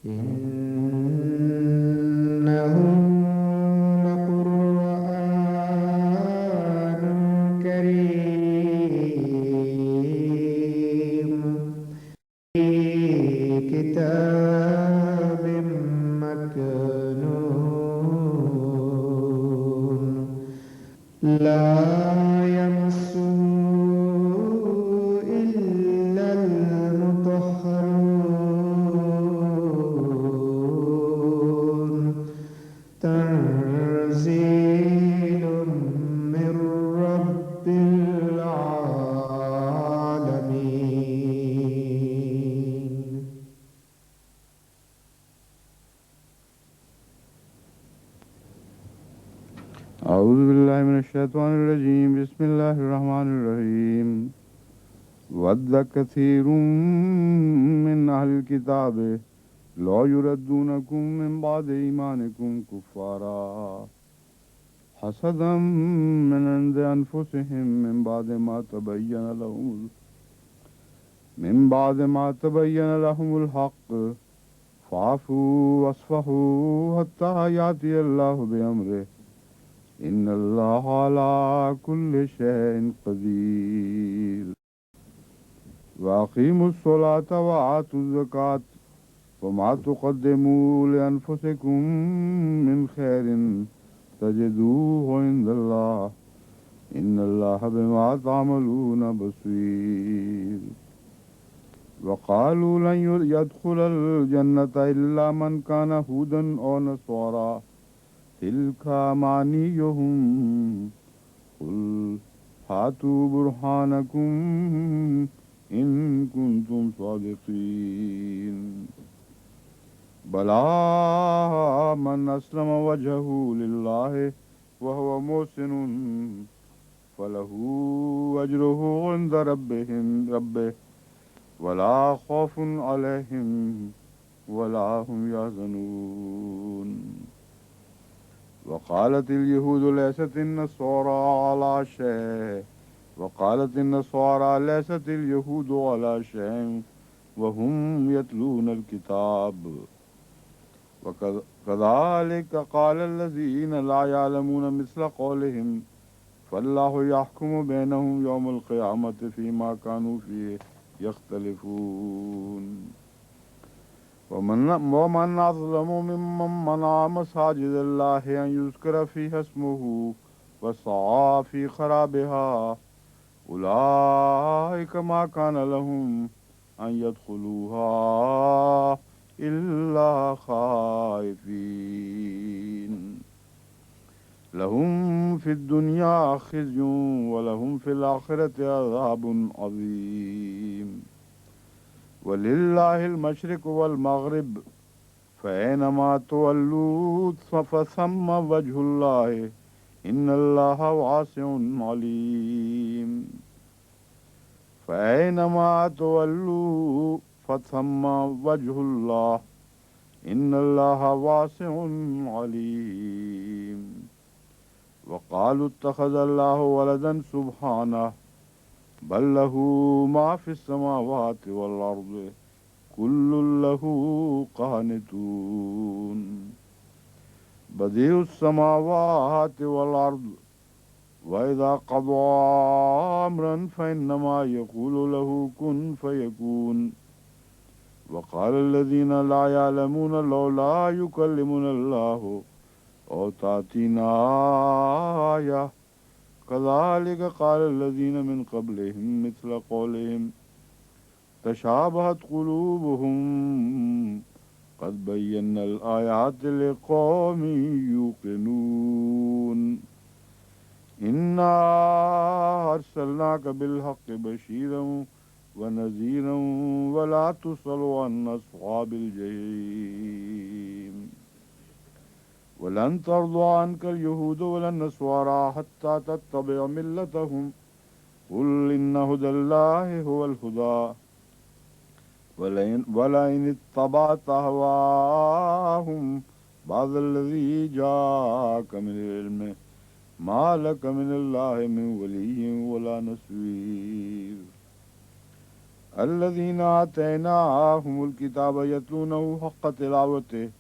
إنه لقرآن كريم في كتاب مكنون لا يمسه إلا المطهرون تنزيل من رب العالمين. أعوذ بالله من الشيطان الرجيم. بسم الله الرحمن الرحيم. ود كثير من أهل الكتاب لا يردونكم من بعد إيمانكم كفارا حسدا من عند أنفسهم من بعد ما تبين لهم الحق فاعفوا واصفحوا حتى يأتي الله بأمره إن الله على كل شيء قدير. وأقيموا الصلاة وآتوا الزكاة وما تقدموا لأنفسكم من خير تجدوه عند الله إن الله بما تعملون بصير. وقالوا لن يدخل الجنة إلا من كان هودا أو نصارى تلك أمانيهم قل هاتوا برهانكم إن كنتم صادقين. بلى من أسلم وجهه لله وهو محسن فله أجره عند ربه ولا خوف عليهم ولا هم يحزنون. وقالت اليهود ليست النصارى على شيء وقالت النصارى ليست اليهود على شيء وهم يتلون الكتاب. وكذلك قال الذين لا يعلمون مثل قولهم فالله يحكم بينهم يوم القيامة فيما كانوا فيه يختلفون. ومن أظلم ممن منع مساجد الله أن يذكر فيها اسمه وسعى في خرابها أولئك ما كان لهم أن يدخلوها إلا خائفين لهم في الدنيا خزي ولهم في الآخرة عذاب عظيم. ولله المشرق والمغرب فأينما تولوا فثم وجه الله إن الله واسع عليم. فأينما تولوا فثم وجه الله إن الله واسع عليم. وقالوا اتخذ الله ولدا سبحانه بل له ما في السماوات والأرض كل له قانتون. بديع السماوات والأرض وإذا قضى أمرا فإنما يقول له كن فيكون. وقال الذين لا يعلمون لولا يكلمنا الله أو تأتينا آية كذلك قال الذين من قبلهم مثل قولهم تشابهت قلوبهم قد بينا الآيات لقوم يوقنون. إنا أرسلناك بالحق بشيرا ونذيرا ولا تسأل عن أصحاب الجحيم. ولن ترضى عنك اليهود ولا النصارى حتى تتبع ملتهم قل إن هدى الله هو الهدى ولئن اتبعت أهواءهم بعد الذي جاءك من العلم ما لك من الله من ولي ولا نصير. الذين آتيناهم الكتاب يتلونه حق تلاوته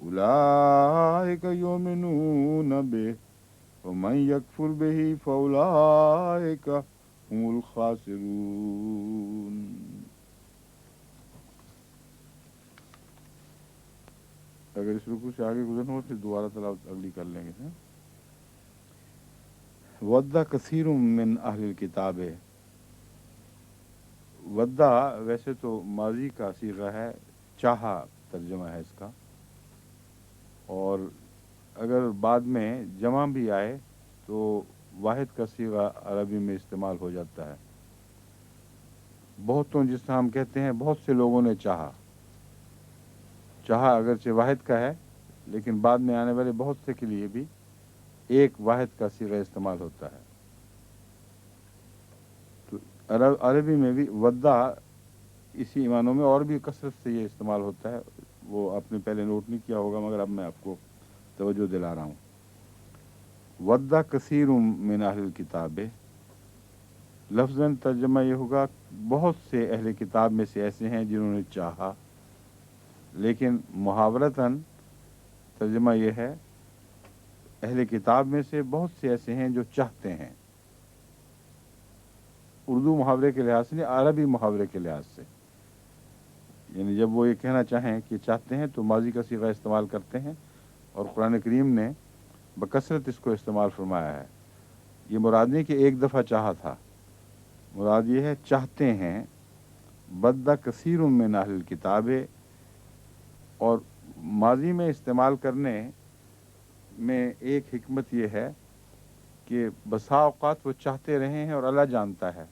أولئك يؤمنون به ومن يكفر به فأولئك هم الخاسرون. اگر اس رکوع سے آگے گزرنا ہو پھر دوبارہ تلاوت اگلی کر لیں گے. ودّ کثیر من اہل الکتاب. ودّا ویسے تو ماضی کا صیغہ ہے، چاہا ترجمہ ہے اس کا، اور اگر بعد میں جمع بھی آئے تو واحد کا صیغہ عربی میں استعمال ہو جاتا ہے. بہتوں جس طرح ہم کہتے ہیں بہت سے لوگوں نے چاہا، چاہا اگرچہ واحد کا ہے لیکن بعد میں آنے والے بہت سے کے لیے بھی ایک واحد کا صیغہ استعمال ہوتا ہے. تو عربی میں بھی ودّا اسی معنوں میں اور بھی کثرت سے یہ استعمال ہوتا ہے، وہ آپ نے پہلے نوٹ نہیں کیا ہوگا مگر اب میں آپ کو توجہ دلا رہا ہوں. ودّ کثیر من اہل الکتاب، لفظاً ترجمہ یہ ہوگا بہت سے اہل کتاب میں سے ایسے ہیں جنہوں نے چاہا، لیکن محاورتاً ترجمہ یہ ہے اہل کتاب میں سے بہت سے ایسے ہیں جو چاہتے ہیں. اردو محاورے کے لحاظ سے نہیں، عربی محاورے کے لحاظ سے، یعنی جب وہ یہ کہنا چاہیں کہ چاہتے ہیں تو ماضی کا صیغہ استعمال کرتے ہیں، اور قرآن کریم نے بکثرت اس کو استعمال فرمایا ہے. یہ مراد نہیں کہ ایک دفعہ چاہا تھا، مراد یہ ہے چاہتے ہیں. بدّ کثیر من اہل الکتاب، اور ماضی میں استعمال کرنے میں ایک حکمت یہ ہے کہ بسا اوقات وہ چاہتے رہے ہیں اور اللہ جانتا ہے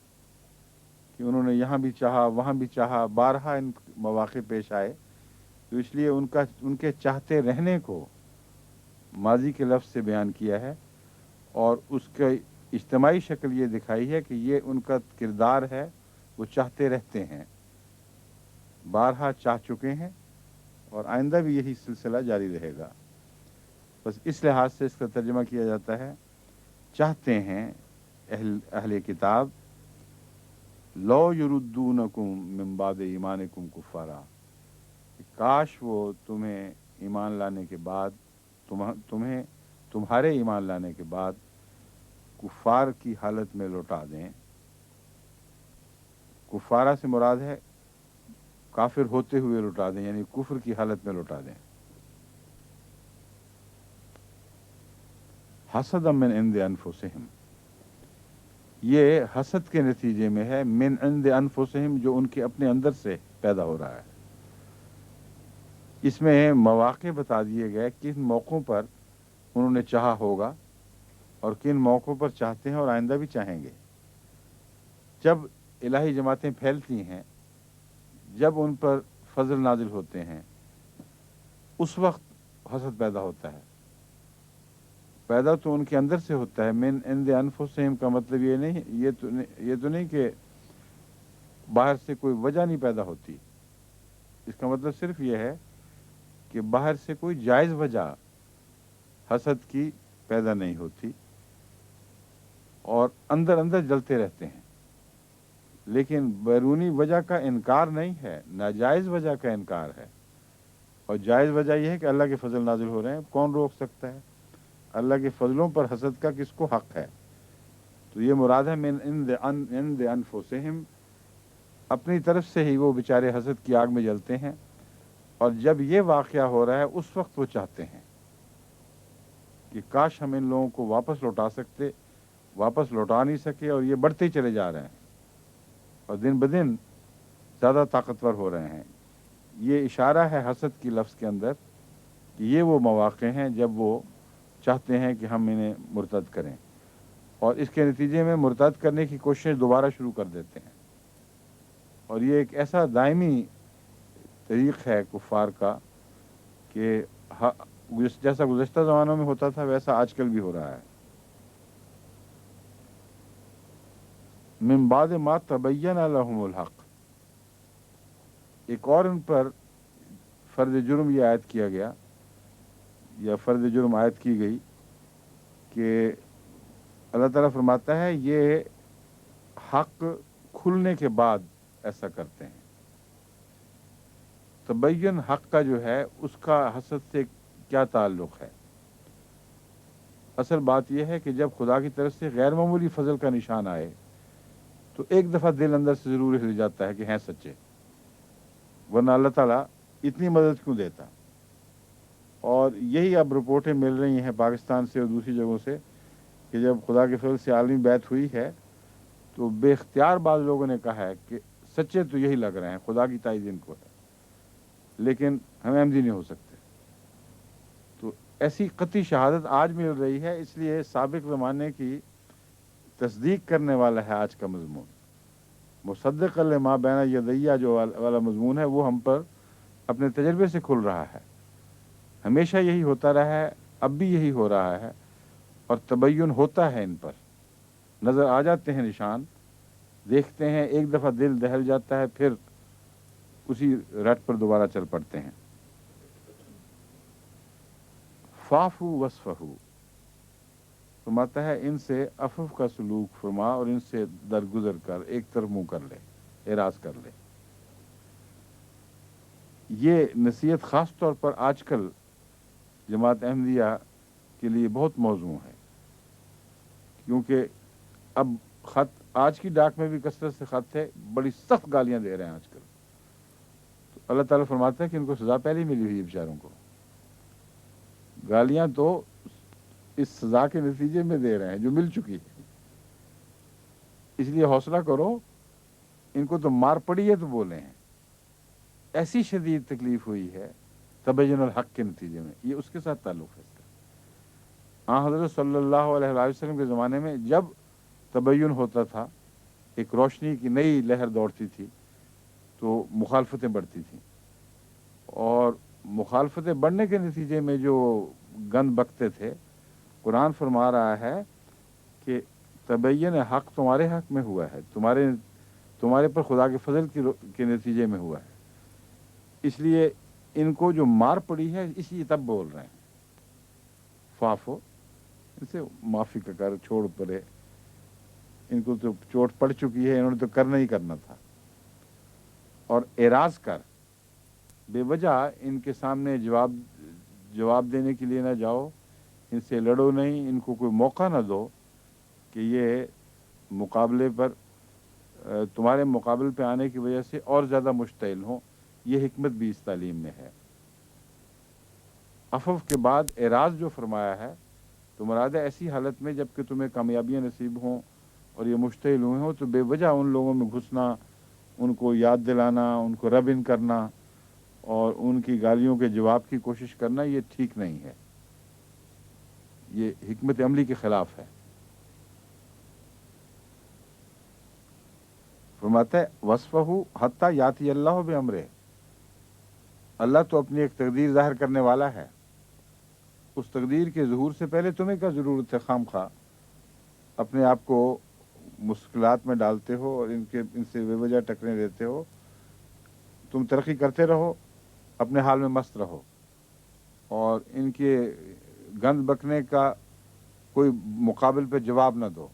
کہ انہوں نے یہاں بھی چاہا وہاں بھی چاہا، بارہا ان مواقع پیش آئے، تو اس لیے ان کے چاہتے رہنے کو ماضی کے لفظ سے بیان کیا ہے، اور اس کا اجتماعی شکل یہ دکھائی ہے کہ یہ ان کا کردار ہے، وہ چاہتے رہتے ہیں، بارہا چاہ چکے ہیں اور آئندہ بھی یہی سلسلہ جاری رہے گا. بس اس لحاظ سے اس کا ترجمہ کیا جاتا ہے چاہتے ہیں اہل کتاب لو یردونکم من بعد ایمانکم کفارا، کاش وہ تمہیں ایمان لانے کے بعد تمہارے ایمان لانے کے بعد کفار کی حالت میں لوٹا دیں. کفارہ سے مراد ہے کافر ہوتے ہوئے لوٹا دیں، یعنی کفر کی حالت میں لوٹا دیں. حسد من عند انفسہم، یہ حسد کے نتیجے میں ہے، من عند انفسہم جو ان کے اپنے اندر سے پیدا ہو رہا ہے. اس میں مواقع بتا دیے گئے کن موقعوں پر انہوں نے چاہا ہوگا اور کن موقعوں پر چاہتے ہیں اور آئندہ بھی چاہیں گے. جب الہی جماعتیں پھیلتی ہیں، جب ان پر فضل نازل ہوتے ہیں، اس وقت حسد پیدا ہوتا ہے. پیدا تو ان کے اندر سے ہوتا ہے. من عند انفسہم کا مطلب یہ نہیں، یہ تو نہیں کہ باہر سے کوئی وجہ نہیں پیدا ہوتی. اس کا مطلب صرف یہ ہے کہ باہر سے کوئی جائز وجہ حسد کی پیدا نہیں ہوتی اور اندر اندر جلتے رہتے ہیں، لیکن بیرونی وجہ کا انکار نہیں ہے، ناجائز وجہ کا انکار ہے. اور جائز وجہ یہ ہے کہ اللہ کے فضل نازل ہو رہے ہیں، کون روک سکتا ہے؟ اللہ کے فضلوں پر حسد کا کس کو حق ہے؟ تو یہ مراد ہے من عند انفسہم، اپنی طرف سے ہی وہ بیچارے حسد کی آگ میں جلتے ہیں، اور جب یہ واقعہ ہو رہا ہے اس وقت وہ چاہتے ہیں کہ کاش ہم ان لوگوں کو واپس لوٹا سکتے، واپس لوٹا نہیں سکے اور یہ بڑھتے ہی چلے جا رہے ہیں اور دن بدن زیادہ طاقتور ہو رہے ہیں. یہ اشارہ ہے حسد کی لفظ کے اندر کہ یہ وہ مواقع ہیں جب وہ چاہتے ہیں کہ ہم انہیں مرتد کریں، اور اس کے نتیجے میں مرتد کرنے کی کوشش دوبارہ شروع کر دیتے ہیں. اور یہ ایک ایسا دائمی طریق ہے کفار کا کہ جیسا گزشتہ زمانوں میں ہوتا تھا ویسا آج کل بھی ہو رہا ہے. من بعد ما تبین لهم الحق، ایک اور ان پر فرض جرم یہ عائد کیا گیا یا فرض جرم عائد کی گئی کہ اللہ تعالیٰ فرماتا ہے یہ حق کھلنے کے بعد ایسا کرتے ہیں۔ تبین حق کا جو ہے اس کا حسد سے کیا تعلق ہے؟ اصل بات یہ ہے کہ جب خدا کی طرف سے غیر معمولی فضل کا نشان آئے تو ایک دفعہ دل اندر سے ضرور ہل جاتا ہے کہ ہیں سچے، ورنہ اللہ تعالیٰ اتنی مدد کیوں دیتا؟ اور یہی اب رپورٹیں مل رہی ہیں پاکستان سے اور دوسری جگہوں سے کہ جب خدا کے فضل سے عالمی بیعت ہوئی ہے تو بے اختیار بعض لوگوں نے کہا ہے کہ سچے تو یہی لگ رہے ہیں، خدا کی تائید ان کو ہے، لیکن ہم احمدی نہیں ہو سکتے۔ تو ایسی قطعی شہادت آج مل رہی ہے، اس لیے سابق زمانے کی تصدیق کرنے والا ہے آج کا مضمون۔ مصدق لما بین یدیہ جو والا مضمون ہے وہ ہم پر اپنے تجربے سے کھل رہا ہے، ہمیشہ یہی ہوتا رہا ہے، اب بھی یہی ہو رہا ہے، اور تبین ہوتا ہے، ان پر نظر آ جاتے ہیں نشان، دیکھتے ہیں، ایک دفعہ دل دہل جاتا ہے، پھر اسی رٹ پر دوبارہ چل پڑتے ہیں۔ فاعفو وصفحو، فرماتا ہے ان سے عفو کا سلوک فرما اور ان سے درگزر کر، ایک طرف منہ کر لے، اعراض کر لے۔ یہ نصیحت خاص طور پر آج کل جماعت احمدیہ کے لیے بہت موزوں ہے، کیونکہ اب خط آج کی ڈاک میں بھی کثرت سے خط ہے، بڑی سخت گالیاں دے رہے ہیں آج کل۔ تو اللہ تعالیٰ فرماتا ہے کہ ان کو سزا پہلے ہی ملی ہوئی ہے بیچاروں کو، گالیاں تو اس سزا کے نتیجے میں دے رہے ہیں جو مل چکی ہے، اس لیے حوصلہ کرو، ان کو تو مار پڑی ہے تو بولے ہیں، ایسی شدید تکلیف ہوئی ہے تبین الحق کے نتیجے میں، یہ اس کے ساتھ تعلق ہے اس کا۔ حضرت صلی اللہ علیہ وسلم کے زمانے میں جب تبین ہوتا تھا، ایک روشنی کی نئی لہر دوڑتی تھی تو مخالفتیں بڑھتی تھیں، اور مخالفتیں بڑھنے کے نتیجے میں جو گند بکتے تھے، قرآن فرما رہا ہے کہ تبین حق تمہارے حق میں ہوا ہے، تمہارے پر خدا کے فضل کے نتیجے میں ہوا ہے، اس لیے ان کو جو مار پڑی ہے اس لیے تب بول رہے ہیں فاعفو، ان سے معافی کا کر، چھوڑ پڑے، ان کو تو چوٹ پڑ چکی ہے، انہوں نے تو کرنا ہی کرنا تھا، اور اعراض کر، بے وجہ ان کے سامنے جواب دینے کے لیے نہ جاؤ، ان سے لڑو نہیں، ان کو کوئی موقع نہ دو کہ یہ مقابلے پر تمہارے مقابل پہ آنے کی وجہ سے اور زیادہ مشتعل ہوں، یہ حکمت بھی اس تعلیم میں ہے۔ عفو کے بعد اعراض جو فرمایا ہے تو مراد ہے ایسی حالت میں جب کہ تمہیں کامیابیاں نصیب ہوں اور یہ مشتعل ہوئے ہوں تو بے وجہ ان لوگوں میں گھسنا، ان کو یاد دلانا، ان کو رب ان کرنا اور ان کی گالیوں کے جواب کی کوشش کرنا، یہ ٹھیک نہیں ہے، یہ حکمت عملی کے خلاف ہے۔ فرماتا ہے وصفہ حتی یاتی اللہ بامرہ، اللہ تو اپنی ایک تقدیر ظاہر کرنے والا ہے، اس تقدیر کے ظہور سے پہلے تمہیں کیا ضرورت ہے خام خواہ اپنے آپ کو مشکلات میں ڈالتے ہو اور ان سے بے وجہ ٹکریں دیتے ہو؟ تم ترقی کرتے رہو، اپنے حال میں مست رہو، اور ان کے گند بکنے کا کوئی مقابل پہ جواب نہ دو،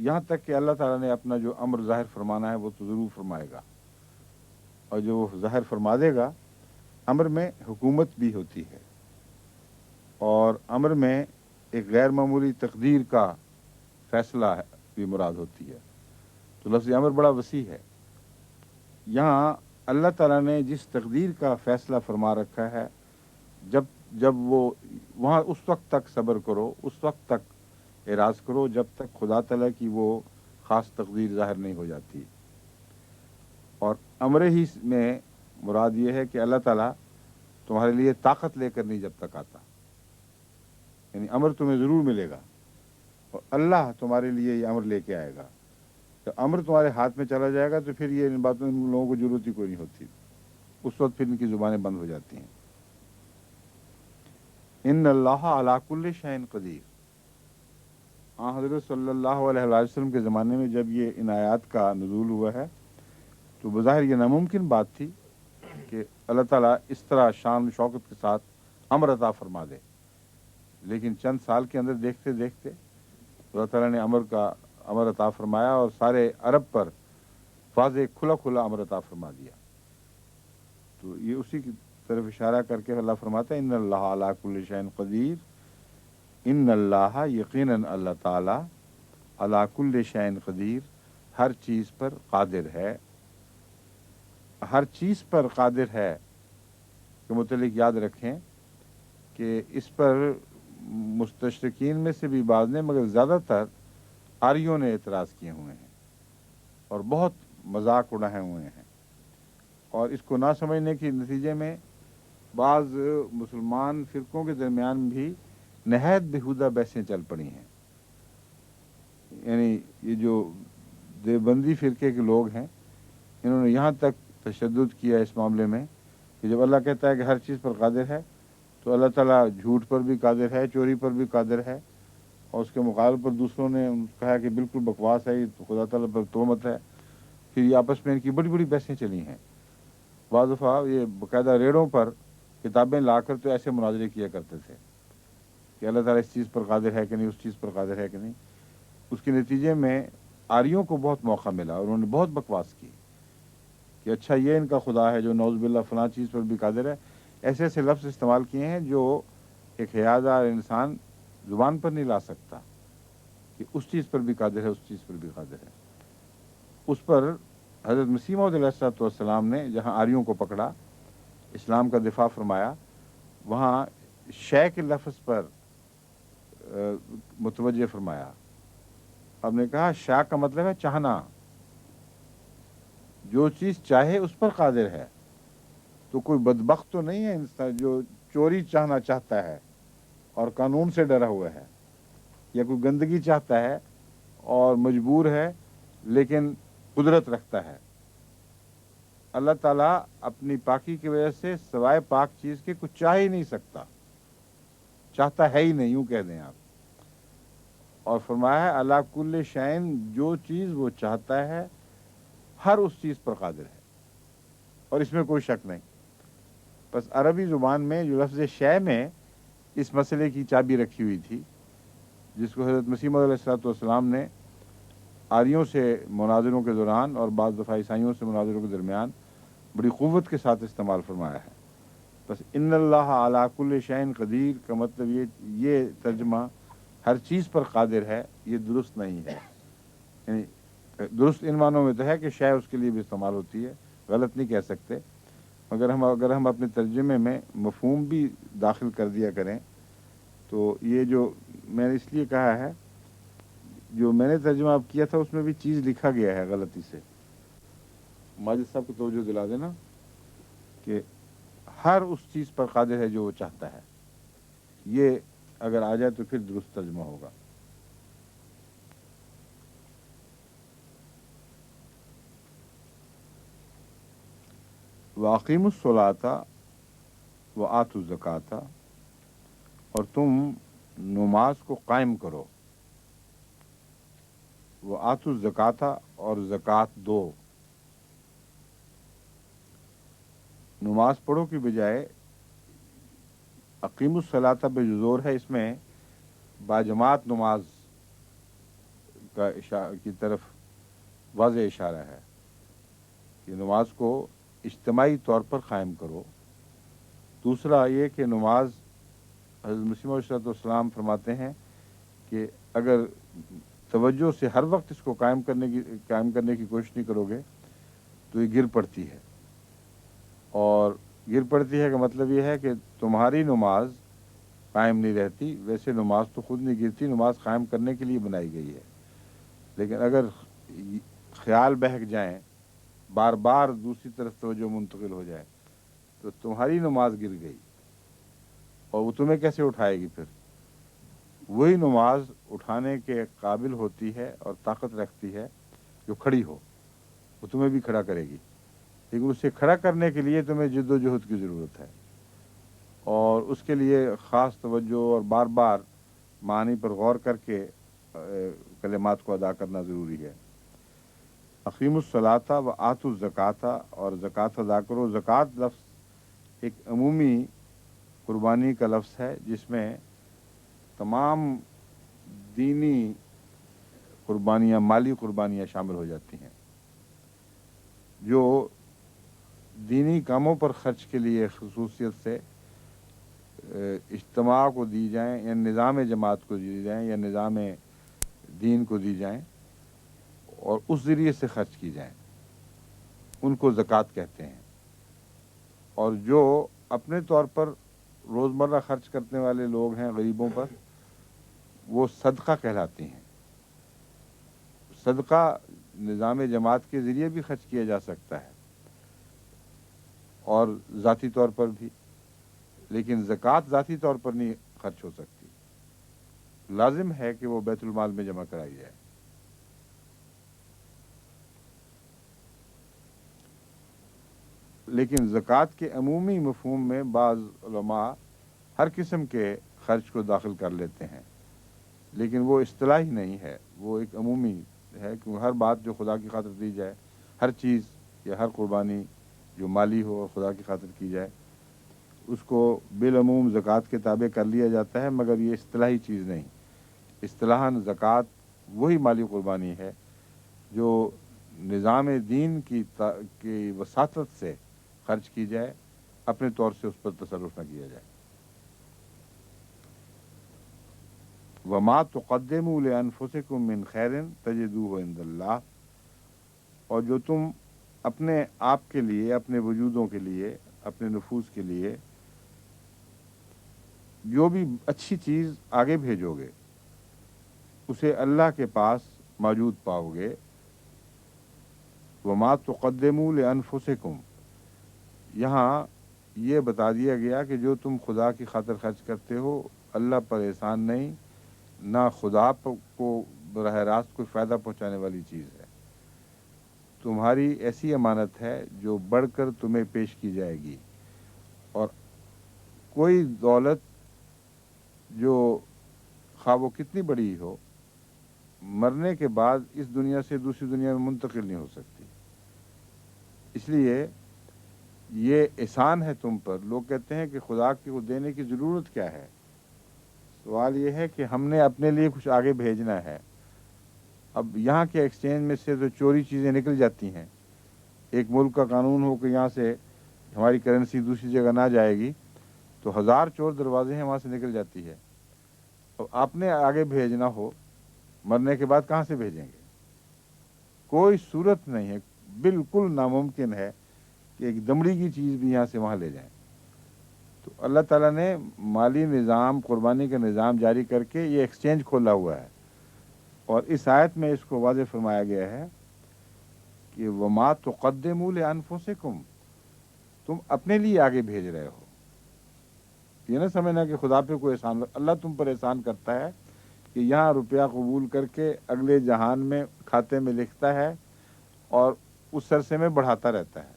یہاں تک کہ اللہ تعالیٰ نے اپنا جو امر ظاہر فرمانا ہے وہ تو ضرور فرمائے گا، اور جو وہ ظاہر فرما دے گا، امر میں حکومت بھی ہوتی ہے، اور امر میں ایک غیر معمولی تقدیر کا فیصلہ بھی مراد ہوتی ہے، تو لفظ امر بڑا وسیع ہے۔ یہاں اللہ تعالیٰ نے جس تقدیر کا فیصلہ فرما رکھا ہے، جب وہ وہاں اس وقت تک صبر کرو، اس وقت تک اعراض کرو جب تک خدا تعالیٰ کی وہ خاص تقدیر ظاہر نہیں ہو جاتی، اور امر ہی میں مراد یہ ہے کہ اللہ تعالیٰ تمہارے لیے طاقت لے کر نہیں جب تک آتا، یعنی امر تمہیں ضرور ملے گا اور اللہ تمہارے لیے یہ امر لے کے آئے گا، جب امر تمہارے ہاتھ میں چلا جائے گا تو پھر یہ ان باتوں ان لوگوں کو ضرورت ہی کوئی نہیں ہوتی، اس وقت پھر ان کی زبانیں بند ہو جاتی ہیں۔ ان اللہ علی کل شیء قدیر، حضرت صلی اللہ علیہ وسلم کے زمانے میں جب یہ ان آیات کا نزول ہوا ہے تو بظاہر یہ ناممکن بات تھی کہ اللہ تعالیٰ اس طرح شان و شوکت کے ساتھ امر عطا فرما دے، لیکن چند سال کے اندر دیکھتے دیکھتے اللہ تعالیٰ نے امر عطا فرمایا اور سارے عرب پر واضح کھلا کھلا امر عطا فرما دیا. تو یہ اسی کی طرف اشارہ کر کے اللہ فرماتا ہے ان اللہ علی کل شیء قدیر، ان اللہ یقیناً اللہ تعالی علی کل شیء قدیر ہر چیز پر قادر ہے. ہر چیز پر قادر ہے کے متعلق یاد رکھیں کہ اس پر مستشرقین میں سے بھی بعض نے، مگر زیادہ تر آریوں نے اعتراض کیے ہوئے ہیں اور بہت مذاق اڑائے ہوئے ہیں، اور اس کو نہ سمجھنے کے نتیجے میں بعض مسلمان فرقوں کے درمیان بھی نہایت بیہودہ بحثیں چل پڑی ہیں. یعنی یہ جو دیوبندی فرقے کے لوگ ہیں انہوں نے یہاں تک تشدد کیا اس معاملے میں کہ جب اللہ کہتا ہے کہ ہر چیز پر قادر ہے تو اللہ تعالیٰ جھوٹ پر بھی قادر ہے، چوری پر بھی قادر ہے، اور اس کے مقابل پر دوسروں نے کہا کہ بالکل بکواس ہے، یہ تو خدا تعالیٰ پر تہمت ہے. پھر یہ آپس میں ان کی بڑی بڑی بحثیں چلی ہیں. بعض دفعہ یہ باقاعدہ ریڑوں پر کتابیں لا کر تو ایسے مناظرے کیا کرتے تھے کہ اللہ تعالیٰ اس چیز پر قادر ہے کہ نہیں، اس چیز پر قادر ہے کہ نہیں. اس کے نتیجے میں آریوں کو بہت موقع ملا اور انہوں نے بہت بکواس کی کہ اچھا یہ ان کا خدا ہے جو نعوذ باللہ فلاں چیز پر بھی قادر ہے. ایسے ایسے لفظ استعمال کیے ہیں جو ایک حیادار انسان زبان پر نہیں لا سکتا کہ اس چیز پر بھی قادر ہے، اس چیز پر بھی قادر ہے. اس پر حضرت مسیح موعود علیہ السلام نے جہاں آریوں کو پکڑا، اسلام کا دفاع فرمایا، وہاں شے کے لفظ پر متوجہ فرمایا. آپ نے کہا شاہ کا مطلب ہے چاہنا، جو چیز چاہے اس پر قادر ہے. تو کوئی بدبخت تو نہیں ہے انسان جو چوری چاہنا چاہتا ہے اور قانون سے ڈرا ہوا ہے، یا کوئی گندگی چاہتا ہے اور مجبور ہے لیکن قدرت رکھتا ہے. اللہ تعالیٰ اپنی پاکی کی وجہ سے سوائے پاک چیز کے کچھ چاہ ہی نہیں سکتا، چاہتا ہے ہی نہیں، یوں کہہ دیں آپ. اور فرمایا ہے اللہ کل شیء، جو چیز وہ چاہتا ہے ہر اس چیز پر قادر ہے، اور اس میں کوئی شک نہیں. بس عربی زبان میں جو لفظ شے میں اس مسئلے کی چابی رکھی ہوئی تھی، جس کو حضرت مسیح موعود علیہ السلام نے آریوں سے مناظروں کے دوران اور بعض دفعہ عیسائیوں سے مناظروں کے درمیان بڑی قوت کے ساتھ استعمال فرمایا ہے. بس ان اللہ علی کل شیء قدیر کا مطلب یہ ترجمہ ہر چیز پر قادر ہے یہ درست نہیں ہے. یعنی درست ان معنوں میں تو ہے کہ شے اس کے لیے بھی استعمال ہوتی ہے، غلط نہیں کہہ سکتے، مگر اگر ہم اپنے ترجمے میں مفہوم بھی داخل کر دیا کریں تو یہ جو میں نے اس لیے کہا ہے، جو میں نے ترجمہ اب کیا تھا اس میں بھی چیز لکھا گیا ہے غلطی سے. ماجد صاحب کو توجہ دلا دینا کہ ہر اس چیز پر قادر ہے جو وہ چاہتا ہے. یہ اگر آ جائے تو پھر درست ترجمہ ہوگا. وَأَقِیمُوا الصَّلَاةَ وَآتُوا الزَّکَاةَ، اور تم نماز کو قائم کرو. وَآتُوا الزَّکَاةَ، اور زکوٰۃ دو. نماز پڑھو کی بجائے اقیم الصلاۃ پہ جو زور ہے اس میں باجماعت نماز کی طرف واضح اشارہ ہے کہ نماز کو اجتماعی طور پر قائم کرو. دوسرا یہ کہ نماز حضرت مسیح موعود علیہ السلام فرماتے ہیں کہ اگر توجہ سے ہر وقت اس کو قائم کرنے کی کوشش نہیں کرو گے تو یہ گر پڑتی ہے. اور گر پڑتی ہے کا مطلب یہ ہے کہ تمہاری نماز قائم نہیں رہتی. ویسے نماز تو خود نہیں گرتی، نماز قائم کرنے کے لیے بنائی گئی ہے، لیکن اگر خیال بہک جائیں، بار بار دوسری طرف توجہ منتقل ہو جائے تو تمہاری نماز گر گئی، اور وہ تمہیں کیسے اٹھائے گی؟ پھر وہی نماز اٹھانے کے قابل ہوتی ہے اور طاقت رکھتی ہے جو کھڑی ہو، وہ تمہیں بھی کھڑا کرے گی، لیکن اسے کھڑا کرنے کے لیے تمہیں جد و جہد کی ضرورت ہے، اور اس کے لیے خاص توجہ اور بار بار معنی پر غور کر کے کلمات کو ادا کرنا ضروری ہے. اقیم الصلاۃ وآتوا الزکاۃ، اور زکوٰۃ ادا کرو. زکوٰۃ لفظ ایک عمومی قربانی کا لفظ ہے جس میں تمام دینی قربانیاں، مالی قربانیاں شامل ہو جاتی ہیں. جو دینی کاموں پر خرچ کے لیے خصوصیت سے اجتماع کو دی جائیں یا نظام جماعت کو دی جائیں یا نظام دین کو دی جائیں اور اس ذریعے سے خرچ کی جائیں، ان کو زکوٰۃ کہتے ہیں۔ اور جو اپنے طور پر روزمرہ خرچ کرنے والے لوگ ہیں غریبوں پر، وہ صدقہ کہلاتی ہیں۔ صدقہ نظام جماعت کے ذریعے بھی خرچ کیا جا سکتا ہے اور ذاتی طور پر بھی، لیکن زکوٰۃ ذاتی طور پر نہیں خرچ ہو سکتی، لازم ہے کہ وہ بیت المال میں جمع کرائی جائے۔ لیکن زکوٰۃ کے عمومی مفہوم میں بعض علماء ہر قسم کے خرچ کو داخل کر لیتے ہیں، لیکن وہ اصطلاحی نہیں ہے، وہ ایک عمومی ہے کہ ہر بات جو خدا کی خاطر دی جائے، ہر چیز یا ہر قربانی جو مالی ہو اور خدا کی خاطر کی جائے، اس کو بالعموم زکوٰۃ کے تابع کر لیا جاتا ہے، مگر یہ اصطلاحی چیز نہیں۔ اصطلاحاً زکوٰۃ وہی مالی قربانی ہے جو نظام دین کی وساطت سے خرچ کی جائے، اپنے طور سے اس پر تصرف نہ کیا جائے۔ وَمَا تُقَدِّمُوا لِأَنفُسِكُم مِّن خَيْرٍ تَجِدُوهُ عِندَ اللَّهِ، اور جو تم اپنے آپ کے لیے، اپنے وجودوں کے لیے، اپنے نفوس کے لیے جو بھی اچھی چیز آگے بھیجو گے، اسے اللہ کے پاس موجود پاؤ گے۔ وَمَا تُقَدِّمُوا لِأَنفُسِكُم، یہاں یہ بتا دیا گیا کہ جو تم خدا کی خاطر خرچ کرتے ہو، اللہ پر احسان نہیں، نہ خدا کو براہ راست کوئی فائدہ پہنچانے والی چیز ہے، تمہاری ایسی امانت ہے جو بڑھ کر تمہیں پیش کی جائے گی۔ اور کوئی دولت جو خواہ وہ کتنی بڑی ہو، مرنے کے بعد اس دنیا سے دوسری دنیا میں منتقل نہیں ہو سکتی، اس لیے یہ احسان ہے تم پر۔ لوگ کہتے ہیں کہ خدا کو دینے کی ضرورت کیا ہے؟ سوال یہ ہے کہ ہم نے اپنے لیے کچھ آگے بھیجنا ہے۔ اب یہاں کے ایکسچینج میں سے تو چوری چیزیں نکل جاتی ہیں، ایک ملک کا قانون ہو کہ یہاں سے ہماری کرنسی دوسری جگہ نہ جائے گی تو 1000 چور دروازے ہیں، وہاں سے نکل جاتی ہے۔ اب آپ نے آگے بھیجنا ہو، مرنے کے بعد کہاں سے بھیجیں گے؟ کوئی صورت نہیں ہے، بالکل ناممکن ہے کہ ایک دمڑی کی چیز بھی یہاں سے وہاں لے جائیں۔ تو اللہ تعالیٰ نے مالی نظام، قربانی کا نظام جاری کر کے یہ ایکسچینج کھولا ہوا ہے، اور اس آیت میں اس کو واضح فرمایا گیا ہے کہ وَمَا تُقَدِّمُوا لِأَنفُسِكُم، تم اپنے لیے آگے بھیج رہے ہو۔ یہ نہ سمجھنا کہ خدا پہ کوئی احسان، اللہ تم پر احسان کرتا ہے کہ یہاں روپیہ قبول کر کے اگلے جہان میں کھاتے میں لکھتا ہے اور اس عرصے میں بڑھاتا رہتا ہے۔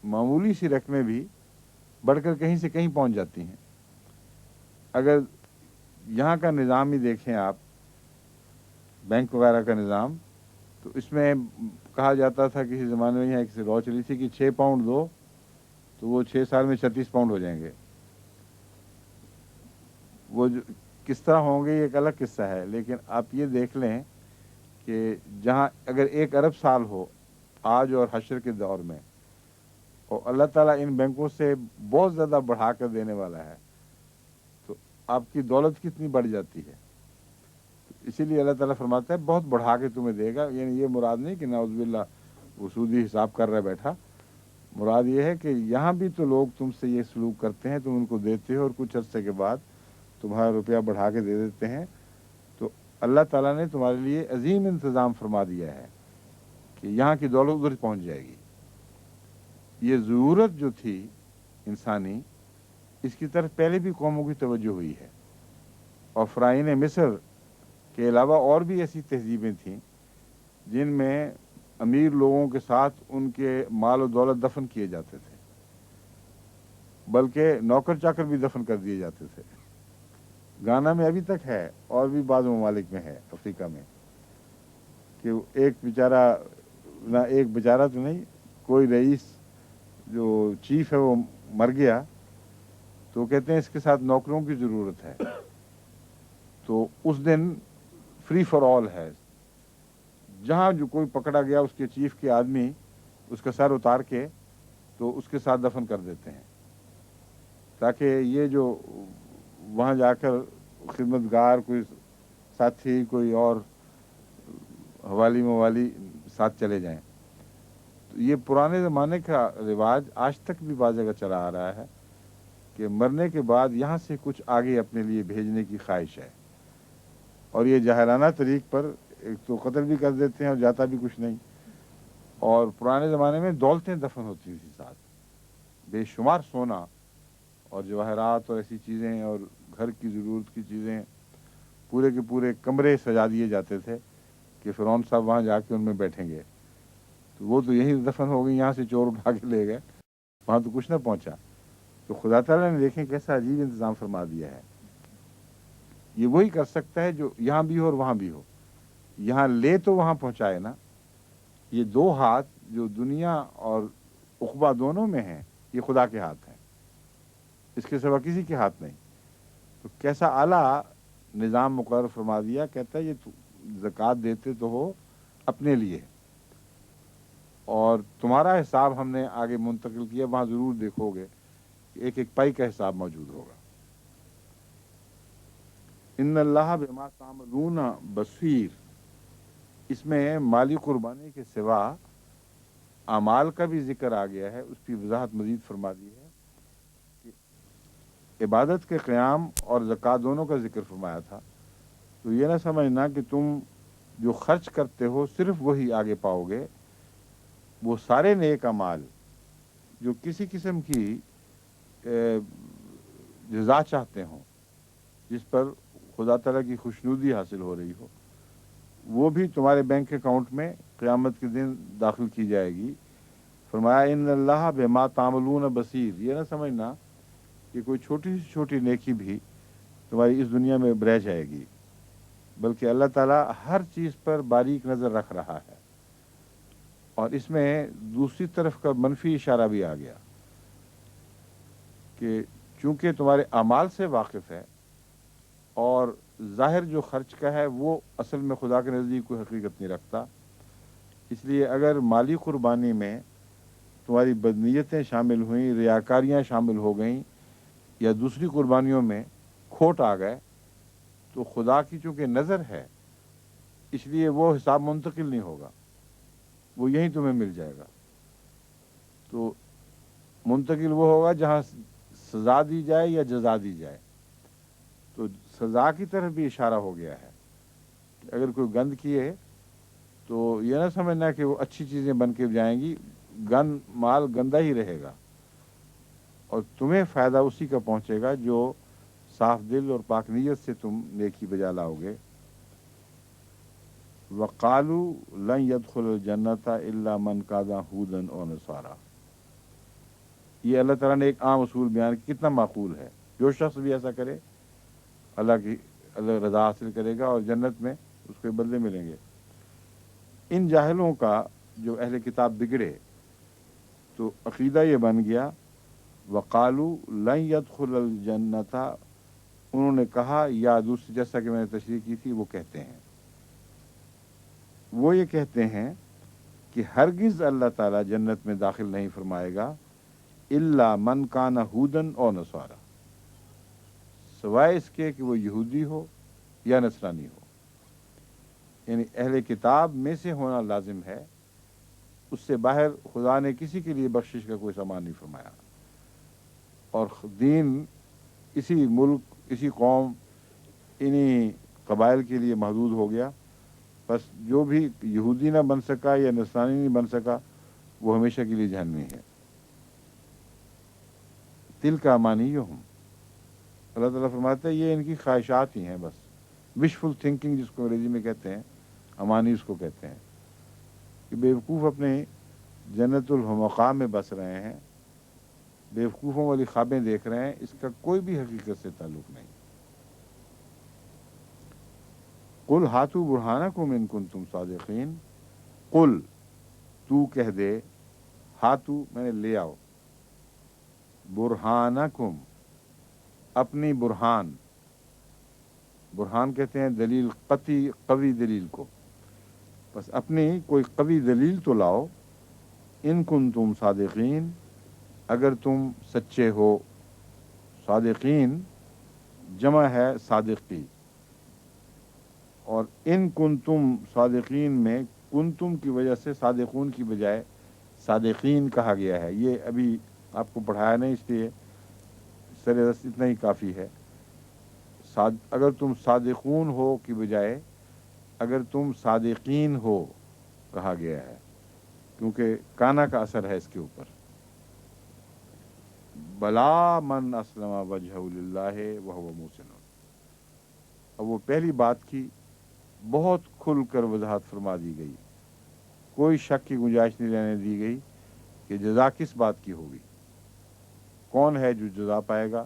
معمولی سی رقمیں بھی بڑھ کر کہیں سے کہیں پہنچ جاتی ہیں۔ اگر یہاں کا نظام ہی دیکھیں آپ، بینک وغیرہ کا نظام، تو اس میں کہا جاتا تھا کسی زمانے میں، یہاں ایک رو چلی تھی کہ 6 پاؤنڈ دو تو وہ 6 سال میں 36 پاؤنڈ ہو جائیں گے۔ وہ کس طرح ہوں گے یہ ایک الگ قصہ ہے، لیکن آپ یہ دیکھ لیں کہ جہاں اگر 1 ارب سال ہو آج اور حشر کے دور میں، اور اللہ تعالیٰ ان بینکوں سے بہت زیادہ بڑھا کر دینے والا ہے، تو آپ کی دولت کتنی بڑھ جاتی ہے۔ اسی لیے اللہ تعالیٰ فرماتا ہے بہت بڑھا کے تمہیں دے گا۔ یعنی یہ مراد نہیں کہ نعوذ باللہ وہ سودی حساب کر رہا بیٹھا، مراد یہ ہے کہ یہاں بھی تو لوگ تم سے یہ سلوک کرتے ہیں، تم ان کو دیتے ہو اور کچھ عرصے کے بعد تمہارا روپیہ بڑھا کے دے دیتے ہیں۔ تو اللہ تعالیٰ نے تمہارے لیے عظیم انتظام فرما دیا ہے کہ یہاں کی دولت ادھر پہنچ جائے گی۔ یہ ضرورت جو تھی انسانی، اس کی طرف پہلے بھی قوموں کی توجہ ہوئی ہے، اور فرعون مصر کے علاوہ اور بھی ایسی تہذیبیں تھیں جن میں امیر لوگوں کے ساتھ ان کے مال و دولت دفن کیے جاتے تھے، بلکہ نوکر چاکر بھی دفن کر دیے جاتے تھے۔ گانا میں ابھی تک ہے اور بھی بعض ممالک میں ہے، افریقہ میں، کہ ایک بیچارہ، نہ ایک بیچارہ تو نہیں، کوئی رئیس جو چیف ہے وہ مر گیا تو کہتے ہیں اس کے ساتھ نوکروں کی ضرورت ہے، تو اس دن فری فار آل ہے، جہاں جو کوئی پکڑا گیا اس کے چیف کے آدمی اس کا سر اتار کے تو اس کے ساتھ دفن کر دیتے ہیں، تاکہ یہ جو وہاں جا کر خدمتگار کوئی ساتھی کوئی اور حوالی موالی ساتھ چلے جائیں۔ تو یہ پرانے زمانے کا رواج آج تک بھی بعض جگہ چلا آ رہا ہے کہ مرنے کے بعد یہاں سے کچھ آگے اپنے لیے بھیجنے کی خواہش ہے، اور یہ جاہلانہ طریق پر ایک تو قتل بھی کر دیتے ہیں اور جاتا بھی کچھ نہیں۔ اور پرانے زمانے میں دولتیں دفن ہوتی تھیں ساتھ، بے شمار سونا اور جواہرات اور ایسی چیزیں اور گھر کی ضرورت کی چیزیں، پورے کے پورے کمرے سجا دیے جاتے تھے کہ فرعون صاحب وہاں جا کے ان میں بیٹھیں گے۔ تو وہ تو یہیں دفن ہو گئی، یہاں سے چور اٹھا کے لے گئے، وہاں تو کچھ نہ پہنچا۔ تو خدا تعالیٰ نے دیکھیں کیسا عجیب انتظام فرما دیا ہے۔ یہ وہی کر سکتا ہے جو یہاں بھی ہو اور وہاں بھی ہو، یہاں لے تو وہاں پہنچائے نا۔ یہ دو ہاتھ جو دنیا اور عقبہ دونوں میں ہیں، یہ خدا کے ہاتھ ہیں، اس کے سوا کسی کے ہاتھ نہیں۔ تو کیسا اعلیٰ نظام مقرر فرما دیا، کہتا ہے یہ زکوٰۃ دیتے تو ہو اپنے لیے، اور تمہارا حساب ہم نے آگے منتقل کیا، وہاں ضرور دیکھو گے کہ ایک ایک پائی کا حساب موجود ہوگا۔ ان اللہ بما تعملون بصیر، اس میں مالی قربانی کے سوا اعمال کا بھی ذکر آ گیا ہے، اس کی وضاحت مزید فرما دی ہے کہ عبادت کے قیام اور زکوٰۃ دونوں کا ذکر فرمایا تھا۔ تو یہ نہ سمجھنا کہ تم جو خرچ کرتے ہو صرف وہی آگے پاؤ گے، وہ سارے نیک اعمال جو کسی قسم کی جزا چاہتے ہوں، جس پر خدا تعالیٰ کی خوشنودی حاصل ہو رہی ہو، وہ بھی تمہارے بینک اکاؤنٹ میں قیامت کے دن داخل کی جائے گی۔ فرمایا ان اللہ بما تعملون بصیر، یہ نہ سمجھنا کہ کوئی چھوٹی سی چھوٹی نیکی بھی تمہاری اس دنیا میں رہ جائے گی، بلکہ اللہ تعالیٰ ہر چیز پر باریک نظر رکھ رہا ہے۔ اور اس میں دوسری طرف کا منفی اشارہ بھی آ گیا کہ چونکہ تمہارے اعمال سے واقف ہے، اور ظاہر جو خرچ کا ہے وہ اصل میں خدا کے نزدیک کوئی حقیقت نہیں رکھتا، اس لیے اگر مالی قربانی میں تمہاری بدنیتیں شامل ہوئیں، ریاکاریاں شامل ہو گئیں، یا دوسری قربانیوں میں کھوٹ آ گئے، تو خدا کی چونکہ نظر ہے، اس لیے وہ حساب منتقل نہیں ہوگا، وہ یہیں تمہیں مل جائے گا۔ تو منتقل وہ ہوگا جہاں سزا دی جائے یا جزا دی جائے۔ تو سزا کی طرف بھی اشارہ ہو گیا ہے کہ اگر کوئی گند کیے تو یہ نہ سمجھنا کہ وہ اچھی چیزیں بن کے جائیں گی، مال گندا ہی رہے گا، اور تمہیں فائدہ اسی کا پہنچے گا جو صاف دل اور پاک نیت سے تم نیکی بجا لاؤ گے۔ وَقَالُوا لَن يَدْخُلَ الْجَنَّةَ إِلَّا مَنْ كَانَ هُودًا أَوْ نَصَارَىٰ، یہ اللہ تعالیٰ نے ایک عام اصول بیان کیا، کتنا معقول ہے۔ جو شخص بھی ایسا کرے اللہ رضا حاصل کرے گا اور جنت میں اس کے بدلے ملیں گے۔ ان جاہلوں کا جو اہل کتاب بگڑے تو عقیدہ یہ بن گیا، وَقَالُوا لَن يَدْخُلَ الْجَنَّةَ، انہوں نے کہا، یا دوسری جیسا کہ میں نے تشریح کی تھی، وہ کہتے ہیں، وہ یہ کہتے ہیں کہ ہرگز اللہ تعالیٰ جنت میں داخل نہیں فرمائے گا الا من کان ہودن اور نصارا، سوائے اس کے کہ وہ یہودی ہو یا نصرانی ہو، یعنی اہل کتاب میں سے ہونا لازم ہے، اس سے باہر خدا نے کسی کے لیے بخشش کا کوئی سامان نہیں فرمایا۔ اور دین اسی ملک، اسی قوم، انہی قبائل کے لیے محدود ہو گیا، بس جو بھی یہودی نہ بن سکا یا نصرانی نہیں بن سکا وہ ہمیشہ کے لیے جہنمی ہے۔ تِلْکَ أَمَانِیُّهُمْ، اللہ تعالیٰ فرماتا ہے یہ ان کی خواہشات ہی ہیں، بس وشفل تھنکنگ جس کو انگریزی میں کہتے ہیں، امانی اس کو کہتے ہیں، کہ بیوقوف اپنے جنت الحمقاء میں بس رہے ہیں، بیوقوفوں والی خوابیں دیکھ رہے ہیں، اس کا کوئی بھی حقیقت سے تعلق نہیں۔ قُلْ ہاتوا برہانکم ان کنتم صادقین، قل تو کہہ دے، ہاتو میں نے لے آؤ، برہانکم اپنی برہان کہتے ہیں دلیل قطعی قوی دلیل کو، بس اپنی کوئی قوی دلیل تو لاؤ، ان کنتم صادقین، اگر تم سچے ہو۔ صادقین جمع ہے صادق کی، اور ان کنتم صادقین میں کنتم کی وجہ سے صادقون کی بجائے صادقین کہا گیا ہے۔ یہ ابھی آپ کو پڑھایا نہیں، اس لیے سر دست اتنا ہی کافی ہے۔ اگر تم صادقون ہو کی بجائے اگر تم صادقین ہو کہا گیا ہے، کیونکہ کانا کا اثر ہے اس کے اوپر۔ بلا من اسلم وجہہ للہ وہو محسن۔ اب وہ پہلی بات کی بہت کھل کر وضاحت فرما دی گئی، کوئی شک کی گنجائش نہیں رہنے دی گئی کہ جزا کس بات کی ہوگی، کون ہے جو جزا پائے گا،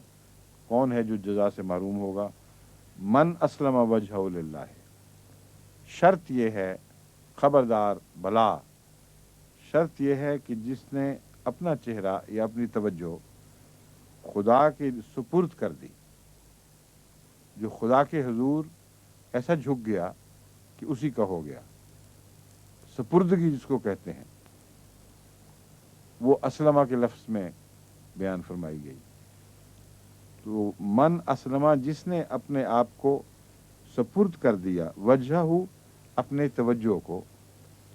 کون ہے جو جزا سے محروم ہوگا۔ من اسلم وجہہ للہ، شرط یہ ہے، خبردار بلا، شرط یہ ہے کہ جس نے اپنا چہرہ یا اپنی توجہ خدا کے سپرد کر دی، جو خدا کے حضور ایسا جھک گیا کہ اسی کا ہو گیا، سپردگی جس کو کہتے ہیں، وہ اسلمہ کے لفظ میں بیان فرمائی گئی۔ تو من اسلمہ، جس نے اپنے آپ کو سپرد کر دیا، وجہ اپنے توجہ کو،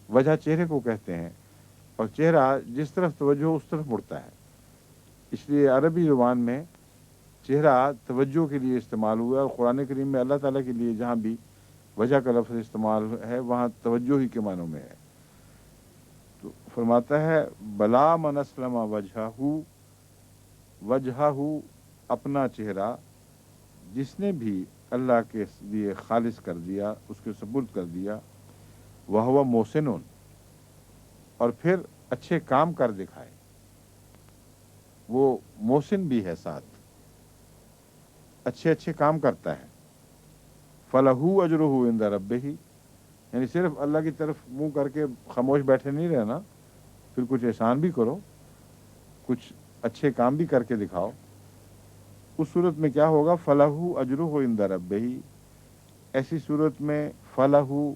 وجہ چہرے کو کہتے ہیں، اور چہرہ جس طرف توجہ اس طرف مڑتا ہے، اس لیے عربی زبان میں چہرہ توجہ کے لیے استعمال ہوا ہے، اور قرآن کریم میں اللہ تعالیٰ کے لیے جہاں بھی وجہ کا لفظ استعمال ہے وہاں توجہ ہی کے معنوں میں ہے۔ تو فرماتا ہے بلا من اسلم وجہہ اپنا چہرہ جس نے بھی اللہ کے لیے خالص کر دیا، اس کے سپرد کر دیا، وہو محسن، اور پھر اچھے کام کر دکھائے، وہ محسن بھی ہے، ساتھ اچھے اچھے کام کرتا ہے۔ فلہو اجرہ عند ربہ، یعنی صرف اللہ کی طرف منہ کر کے خاموش بیٹھے نہیں رہنا، پھر کچھ احسان بھی کرو، کچھ اچھے کام بھی کر کے دکھاؤ۔ اس صورت میں کیا ہوگا؟ فلہو اجرہ عند ربہ، ایسی صورت میں فلہو،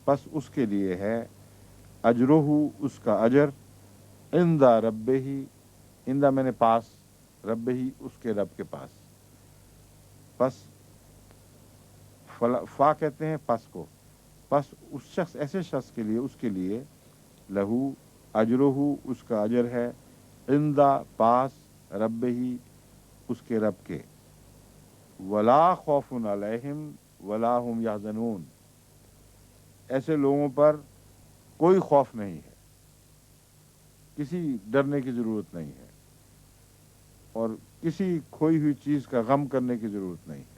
پس اس کے لیے ہے، اجرہ اس کا اجر، عند ربہ، عند میں نے پاس، ربہ اس کے رب کے پاس، پس فا کہتے ہیں پس کو، پس اس شخص، ایسے شخص کے لیے، اس کے لیے لہو اجرہ اس کا اجر ہے، عند پاس، رب ہی اس کے رب کے، ولا خوف علیہم ولا هم یحزنون، ایسے لوگوں پر کوئی خوف نہیں ہے، کسی ڈرنے کی ضرورت نہیں ہے، اور کسی کھوئی ہوئی چیز کا غم کرنے کی ضرورت نہیں ہے۔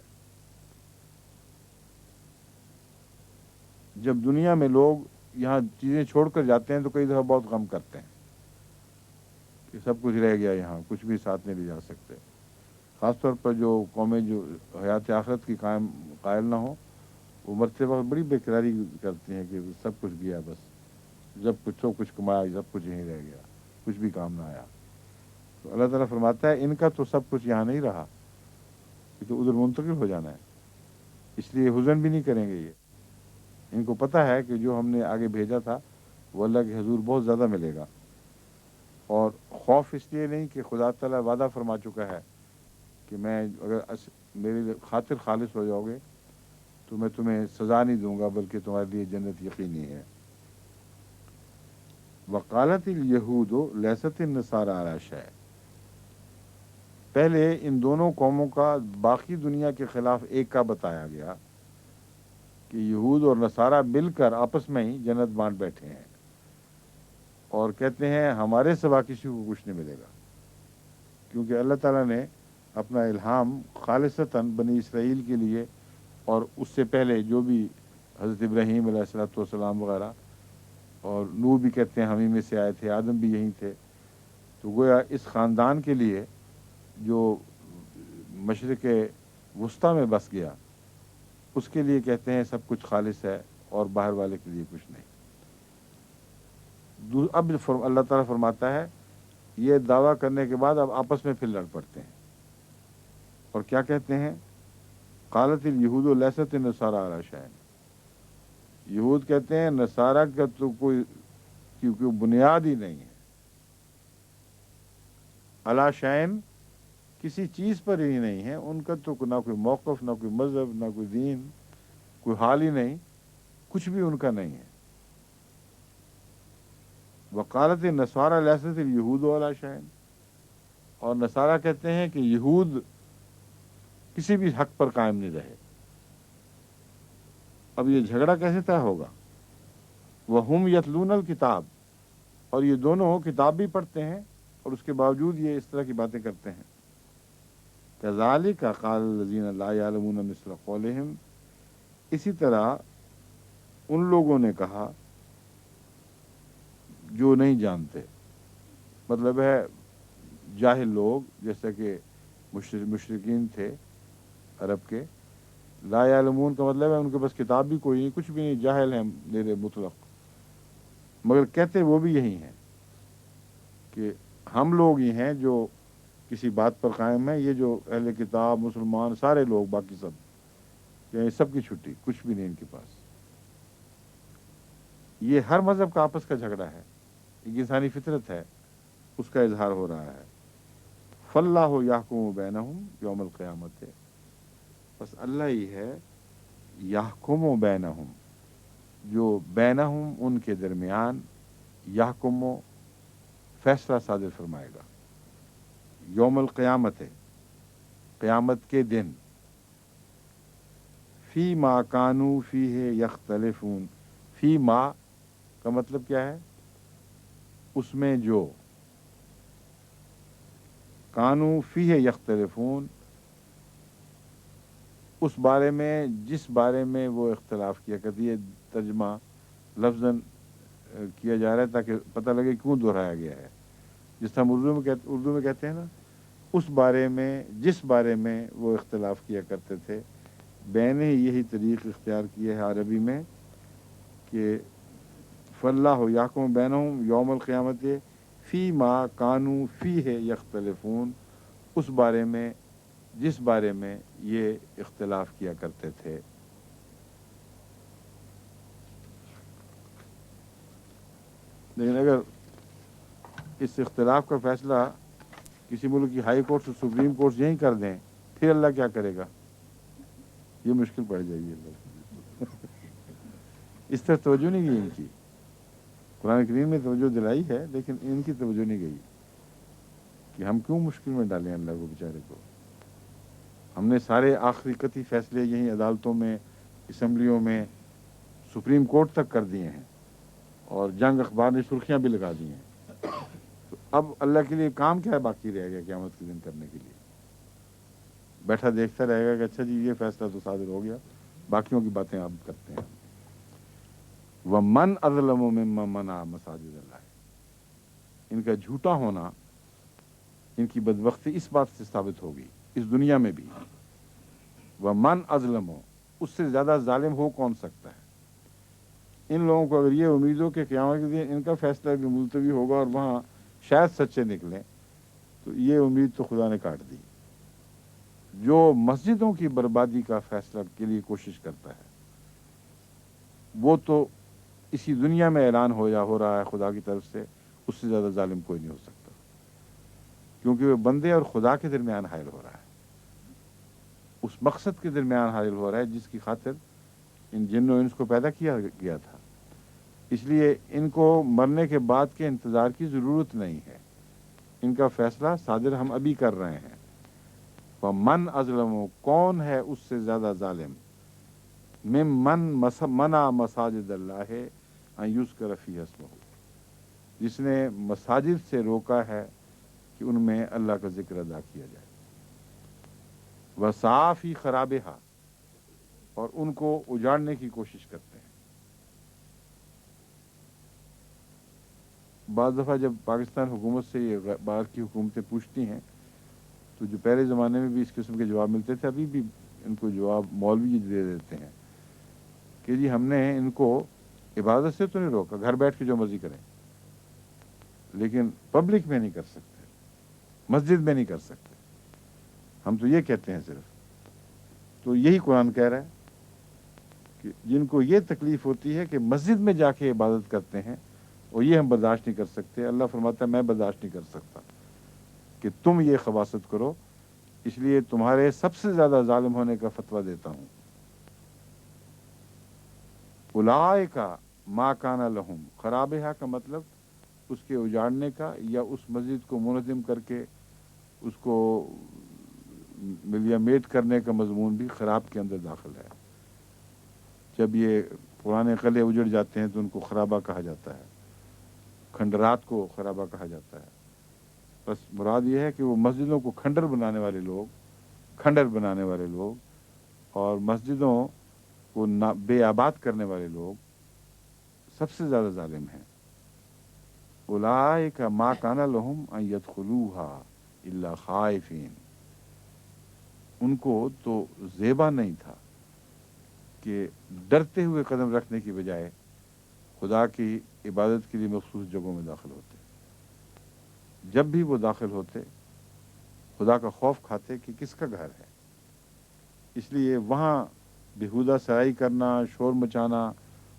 جب دنیا میں لوگ یہاں چیزیں چھوڑ کر جاتے ہیں تو کئی دفعہ بہت غم کرتے ہیں کہ سب کچھ رہ گیا، یہاں کچھ بھی ساتھ نہیں لے جا سکتے، خاص طور پر جو قومیں جو حیات آخرت کی قائل نہ ہوں، وہ مرتے وقت بڑی بے قراری کرتی ہیں کہ سب کچھ گیا، بس جب کچھ سب کچھ کمایا، سب کچھ یہیں رہ گیا، کچھ بھی کام نہ آیا۔ تو اللہ تعالیٰ فرماتا ہے ان کا تو سب کچھ یہاں نہیں رہا، یہ تو ادھر منتقل ہو جانا ہے، اس لیے حزن بھی نہیں کریں گے۔ یہ ان کو پتہ ہے کہ جو ہم نے آگے بھیجا تھا وہ اللہ کے حضور بہت زیادہ ملے گا، اور خوف اس لیے نہیں کہ خدا تعالیٰ وعدہ فرما چکا ہے کہ میں اگر میری خاطر خالص ہو جاؤ گے تو میں تمہیں سزا نہیں دوں گا، بلکہ تمہارے لیے جنت یقینی ہے۔ وقالت الیہود لیست النصارى علی شیء، پہلے ان دونوں قوموں کا باقی دنیا کے خلاف ایک کا بتایا گیا کہ یہود اور نصارہ مل کر آپس میں ہی جنت بانٹ بیٹھے ہیں، اور کہتے ہیں ہمارے سوا کسی کو کچھ نہیں ملے گا، کیونکہ اللہ تعالیٰ نے اپنا الہام خالصتاً بنی اسرائیل کے لیے، اور اس سے پہلے جو بھی حضرت ابراہیم علیہ الصلوۃ والسلام وغیرہ، اور نوح بھی کہتے ہیں ہمیں میں سے آئے تھے، آدم بھی یہیں تھے، تو گویا اس خاندان کے لیے جو مشرق وسطیٰ میں بس گیا، اس کے لیے کہتے ہیں سب کچھ خالص ہے، اور باہر والے کے لیے کچھ نہیں۔ اب اللہ تعالیٰ فرماتا ہے یہ دعویٰ کرنے کے بعد اب آپس میں پھر لڑ پڑتے ہیں، اور کیا کہتے ہیں؟ قالت الیہود لیست النصارى علی شیء، یہود کہتے ہیں نصارہ کا تو کوئی کیونکہ بنیاد ہی نہیں ہے، علی شین کسی چیز پر ہی نہیں ہے، ان کا تو نہ کوئی موقف، نہ کوئی مذہب، نہ کوئی دین، کوئی حال ہی نہیں، کچھ بھی ان کا نہیں ہے۔ وقالت نصارى لیست اليہود علی شین، اور نصارہ کہتے ہیں کہ یہود کسی بھی حق پر قائم نہیں رہے۔ اب یہ جھگڑا کیسے طے ہوگا؟ وَهُمْ يَتْلُونَ الْكِتاب، اور یہ دونوں کتاب بھی پڑھتے ہیں اور اس کے باوجود یہ اس طرح کی باتیں کرتے ہیں۔ كَذَلِكَ قَالَ الَّذِينَ لَا يَعْلَمُونَ مِثْلَ قَوْلِهِمْ، اسی طرح ان لوگوں نے کہا جو نہیں جانتے، مطلب ہے جاہل لوگ، جیسا کہ مشرکین تھے عرب کے۔ لا یعلمون کا مطلب ہے ان کے پاس کتاب بھی کوئی نہیں، کچھ بھی نہیں، جاہل ہیں میرے مطلق، مگر کہتے وہ بھی یہی ہیں کہ ہم لوگ ہی ہیں جو کسی بات پر قائم ہیں، یہ جو اہل کتاب مسلمان سارے لوگ باقی سب، یعنی سب کی چھٹی، کچھ بھی نہیں ان کے پاس۔ یہ ہر مذہب کا آپس کا جھگڑا ہے، ایک انسانی فطرت ہے، اس کا اظہار ہو رہا ہے۔ فاللہ یحکم بینہم یوم القیامت، بس اللہ ہی ہے یحکم بینہم، جو بینہم ان کے درمیان، یحکم فیصلہ صادر فرمائے گا، یوم القیامت، قیامت کے دن، فی ما کانوا فیہ یختلفون، فی ما کا مطلب کیا ہے؟ اس میں جو، کانوا فیہ یختلفون، اس بارے میں جس بارے میں وہ اختلاف کیا کرتی ہے، ترجمہ لفظاً کیا جا رہا ہے تاکہ پتہ لگے کیوں دہرایا گیا ہے، جس طرح اردو میں کہتے ہیں نا، اس بارے میں جس بارے میں وہ اختلاف کیا کرتے تھے، میں نے یہی طریق اختیار کیا ہے عربی میں کہ فاللہ یحکم بینہم یوم القیامت فی ما کانوا فیہ یختلفون، اس بارے میں جس بارے میں یہ اختلاف کیا کرتے تھے۔ لیکن اگر اس اختلاف کا فیصلہ کسی ملک کی ہائی کورٹ سے سپریم کورٹ سے یہیں کر دیں، پھر اللہ کیا کرے گا؟ یہ مشکل پڑ جائے گی اللہ اس طرح توجہ نہیں گئی ان کی، قرآن کریم میں توجہ دلائی ہے لیکن ان کی توجہ نہیں گئی کہ ہم کیوں مشکل میں ڈالیں اللہ کو بیچارے کو۔ ہم نے سارے آخری قطعی فیصلے یہیں عدالتوں میں، اسمبلیوں میں، سپریم کورٹ تک کر دیے ہیں، اور جنگ اخبار نے سرخیاں بھی لگا دی ہیں، تو اب اللہ کے لیے کام کیا ہے باقی رہے گا قیامت کے دن کرنے کے لیے؟ بیٹھا دیکھتا رہے گا کہ اچھا جی یہ فیصلہ تو صادر ہو گیا، باقیوں کی باتیں آپ کرتے ہیں۔ وَمَنْ أَظْلَمُ مِمَّنْ مَنَعَ مَسَاجِدَ اللَّهِ، ان کا جھوٹا ہونا، ان کی بدبختی اس بات سے ثابت ہوگی اس دنیا میں بھی۔ وَمَنْ أَظْلَمُ، اس سے زیادہ ظالم ہو کون سکتا ہے؟ ان لوگوں کو اگر یہ امید ہو کہ قیامت کے دن ان کا فیصلہ بھی ملتوی ہوگا اور وہاں شاید سچے نکلیں، تو یہ امید تو خدا نے کاٹ دی۔ جو مسجدوں کی بربادی کا فیصلہ کے لیے کوشش کرتا ہے، وہ تو اسی دنیا میں اعلان ہو رہا ہے خدا کی طرف سے، اس سے زیادہ ظالم کوئی نہیں ہو سکتا، کیونکہ وہ بندے اور خدا کے درمیان حائل ہو رہا ہے، اس مقصد کے درمیان حائل ہو رہا ہے جس کی خاطر ان جن و انس کو پیدا کیا گیا تھا۔ اس لیے ان کو مرنے کے بعد کے انتظار کی ضرورت نہیں ہے، ان کا فیصلہ صادر ہم ابھی کر رہے ہیں۔ وَمَنْ أَظْلَمُ، کون ہے اس سے زیادہ ظالم، ممن منع مساجد اللہ ان یذکر فیہا اسمہ، جس نے مساجد سے روکا ہے کہ ان میں اللہ کا ذکر ادا کیا جائے، وسعی فی خرابہا، اور ان کو اجاڑنے کی کوشش کرتے ہیں۔ بعض دفعہ جب پاکستان حکومت سے یہ باہر کی حکومتیں پوچھتی ہیں تو جو پہلے زمانے میں بھی اس قسم کے جواب ملتے تھے، ابھی بھی ان کو جواب مولوی دے دیتے ہیں کہ جی ہم نے ان کو عبادت سے تو نہیں روکا، گھر بیٹھ کے جو مرضی کریں، لیکن پبلک میں نہیں کر سکتے، مسجد میں نہیں کر سکتے، ہم تو یہ کہتے ہیں صرف۔ تو یہی قرآن کہہ رہا ہے کہ جن کو یہ تکلیف ہوتی ہے کہ مسجد میں جا کے عبادت کرتے ہیں اور یہ ہم برداشت نہیں کر سکتے، اللہ فرماتا ہے میں برداشت نہیں کر سکتا کہ تم یہ خباثت کرو، اس لیے تمہارے سب سے زیادہ ظالم ہونے کا فتویٰ دیتا ہوں۔ اولئک ما کان لہم، خرابہا کا مطلب اس کے اجاڑنے کا یا اس مسجد کو منہدم کر کے اس کو ملیا میٹ کرنے کا مضمون بھی خراب کے اندر داخل ہے۔ جب یہ پرانے قلعے اجڑ جاتے ہیں تو ان کو خرابہ کہا جاتا ہے، کھنڈرات کو خرابہ کہا جاتا ہے۔ بس مراد یہ ہے کہ وہ مسجدوں کو کھنڈر بنانے والے لوگ اور مسجدوں کو بے آباد کرنے والے لوگ سب سے زیادہ ظالم ہیں۔ اولئک ما کان لہم ان یدخلوها الا خائفین، ان کو تو زیبا نہیں تھا کہ ڈرتے ہوئے قدم رکھنے کی بجائے خدا کی عبادت کے لیے مخصوص جگہوں میں داخل ہوتے۔ جب بھی وہ داخل ہوتے خدا کا خوف کھاتے کہ کس کا گھر ہے، اس لیے وہاں بےہودہ سرائی کرنا، شور مچانا،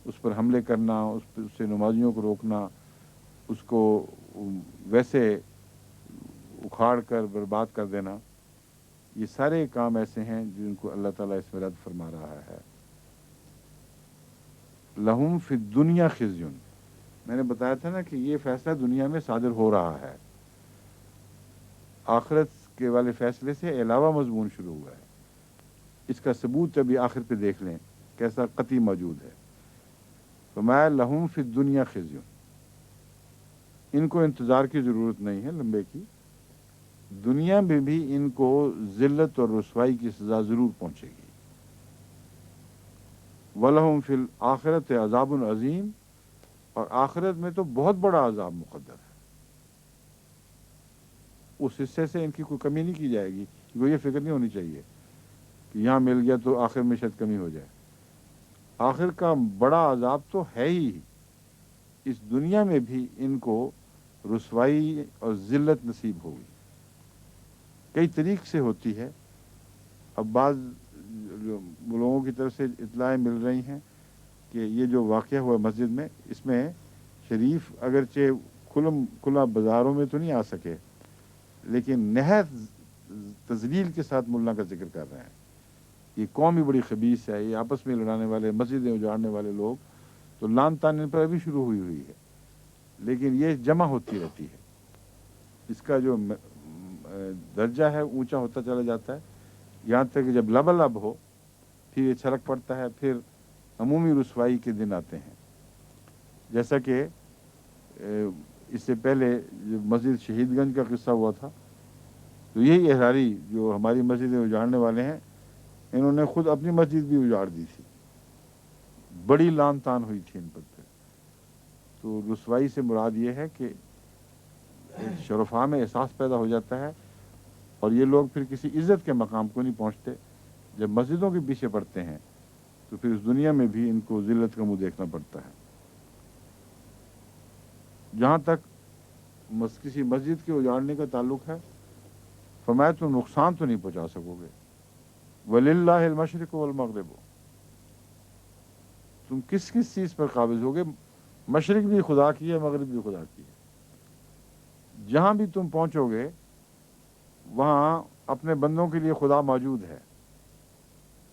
اس پر حملے کرنا، اس سے نمازیوں کو روکنا، اس کو ویسے اکھاڑ کر برباد کر دینا، یہ سارے کام ایسے ہیں جن کو اللہ تعالیٰ اس میں رد فرما رہا ہے۔ لہم فی الدنیا خزی، میں نے بتایا تھا نا کہ یہ فیصلہ دنیا میں صادر ہو رہا ہے، آخرت کے والے فیصلے سے علاوہ مضمون شروع ہوا ہے۔ اس کا ثبوت ابھی آخر پہ دیکھ لیں کیسا قطعی موجود ہے۔ فرمایا لہم فی الدنیا خزی، ان کو انتظار کی ضرورت نہیں ہے لمبے کی، دنیا میں بھی ان کو ذلت اور رسوائی کی سزا ضرور پہنچے گی۔ وَلَهُمْ فِي الْآخِرَةِ عَذَابٌ عَظِيمٌ، اور آخرت میں تو بہت بڑا عذاب مقدر ہے، اس حصے سے ان کی کوئی کمی نہیں کی جائے گی، وہ یہ فکر نہیں ہونی چاہیے کہ یہاں مل گیا تو آخر میں شاید کمی ہو جائے۔ آخر کا بڑا عذاب تو ہے ہی، اس دنیا میں بھی ان کو رسوائی اور ذلت نصیب ہوگی، کئی طریق سے ہوتی ہے۔ اب بعض لوگوں کی طرف سے اطلاعیں مل رہی ہیں کہ یہ جو واقعہ ہوا مسجد میں، اس میں شریف اگرچہ کھلا بازاروں میں تو نہیں آ سکے، لیکن نہایت تذلیل کے ساتھ ملا کا ذکر کر رہے ہیں۔ یہ قوم ہی بڑی خبیث ہے، یہ آپس میں لڑانے والے، مسجدیں اجاڑنے والے لوگ، تو لان تان ان پر ابھی شروع ہوئی ہے، لیکن یہ جمع ہوتی رہتی ہے، اس کا جو درجہ ہے اونچا ہوتا چلا جاتا ہے، یہاں تک کہ جب لبالب ہو پھر یہ چھلک پڑتا ہے، پھر عمومی رسوائی کے دن آتے ہیں۔ جیسا کہ اس سے پہلے جو مسجد شہید گنج کا قصہ ہوا تھا، تو یہی احراری جو ہماری مسجدیں اجاڑنے والے ہیں، انہوں نے خود اپنی مسجد بھی اجاڑ دی تھی، بڑی لان تان ہوئی تھی ان پر۔ تو رسوائی سے مراد یہ ہے کہ شرفاء میں احساس پیدا ہو جاتا ہے، اور یہ لوگ پھر کسی عزت کے مقام کو نہیں پہنچتے۔ جب مسجدوں کے پیچھے پڑتے ہیں تو پھر اس دنیا میں بھی ان کو ذلت کا منہ دیکھنا پڑتا ہے۔ جہاں تک کسی مسجد کے اجاڑنے کا تعلق ہے، فرمایا تم نقصان تو نہیں پہنچا سکو گے، وَلِلَّهِ الْمَشْرِقُ وَالْمَغْرِبُ، تم کس چیز پر قابض ہوگے؟ مشرق بھی خدا کی ہے، مغرب بھی خدا کی ہے، جہاں بھی تم پہنچو گے وہاں اپنے بندوں کے لیے خدا موجود ہے۔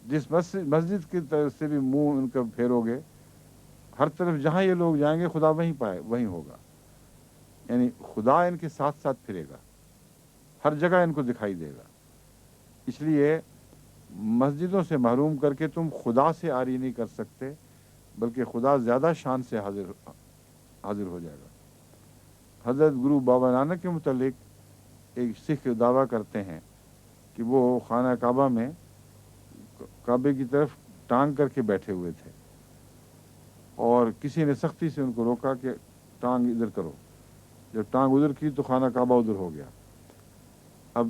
جس مسجد کی طرف سے بھی منہ ان کا پھیرو گے، ہر طرف جہاں یہ لوگ جائیں گے خدا وہیں ہوگا، یعنی خدا ان کے ساتھ ساتھ پھرے گا، ہر جگہ ان کو دکھائی دے گا۔ اس لیے مسجدوں سے محروم کر کے تم خدا سے آری نہیں کر سکتے، بلکہ خدا زیادہ شان سے حاضر ہو جائے گا۔ حضرت گرو بابا نانک کے متعلق ایک سکھ دعویٰ کرتے ہیں کہ وہ خانہ کعبہ میں کعبے کی طرف ٹانگ کر کے بیٹھے ہوئے تھے، اور کسی نے سختی سے ان کو روکا کہ ٹانگ ادھر کرو۔ جب ٹانگ ادھر کی تو خانہ کعبہ ادھر ہو گیا۔ اب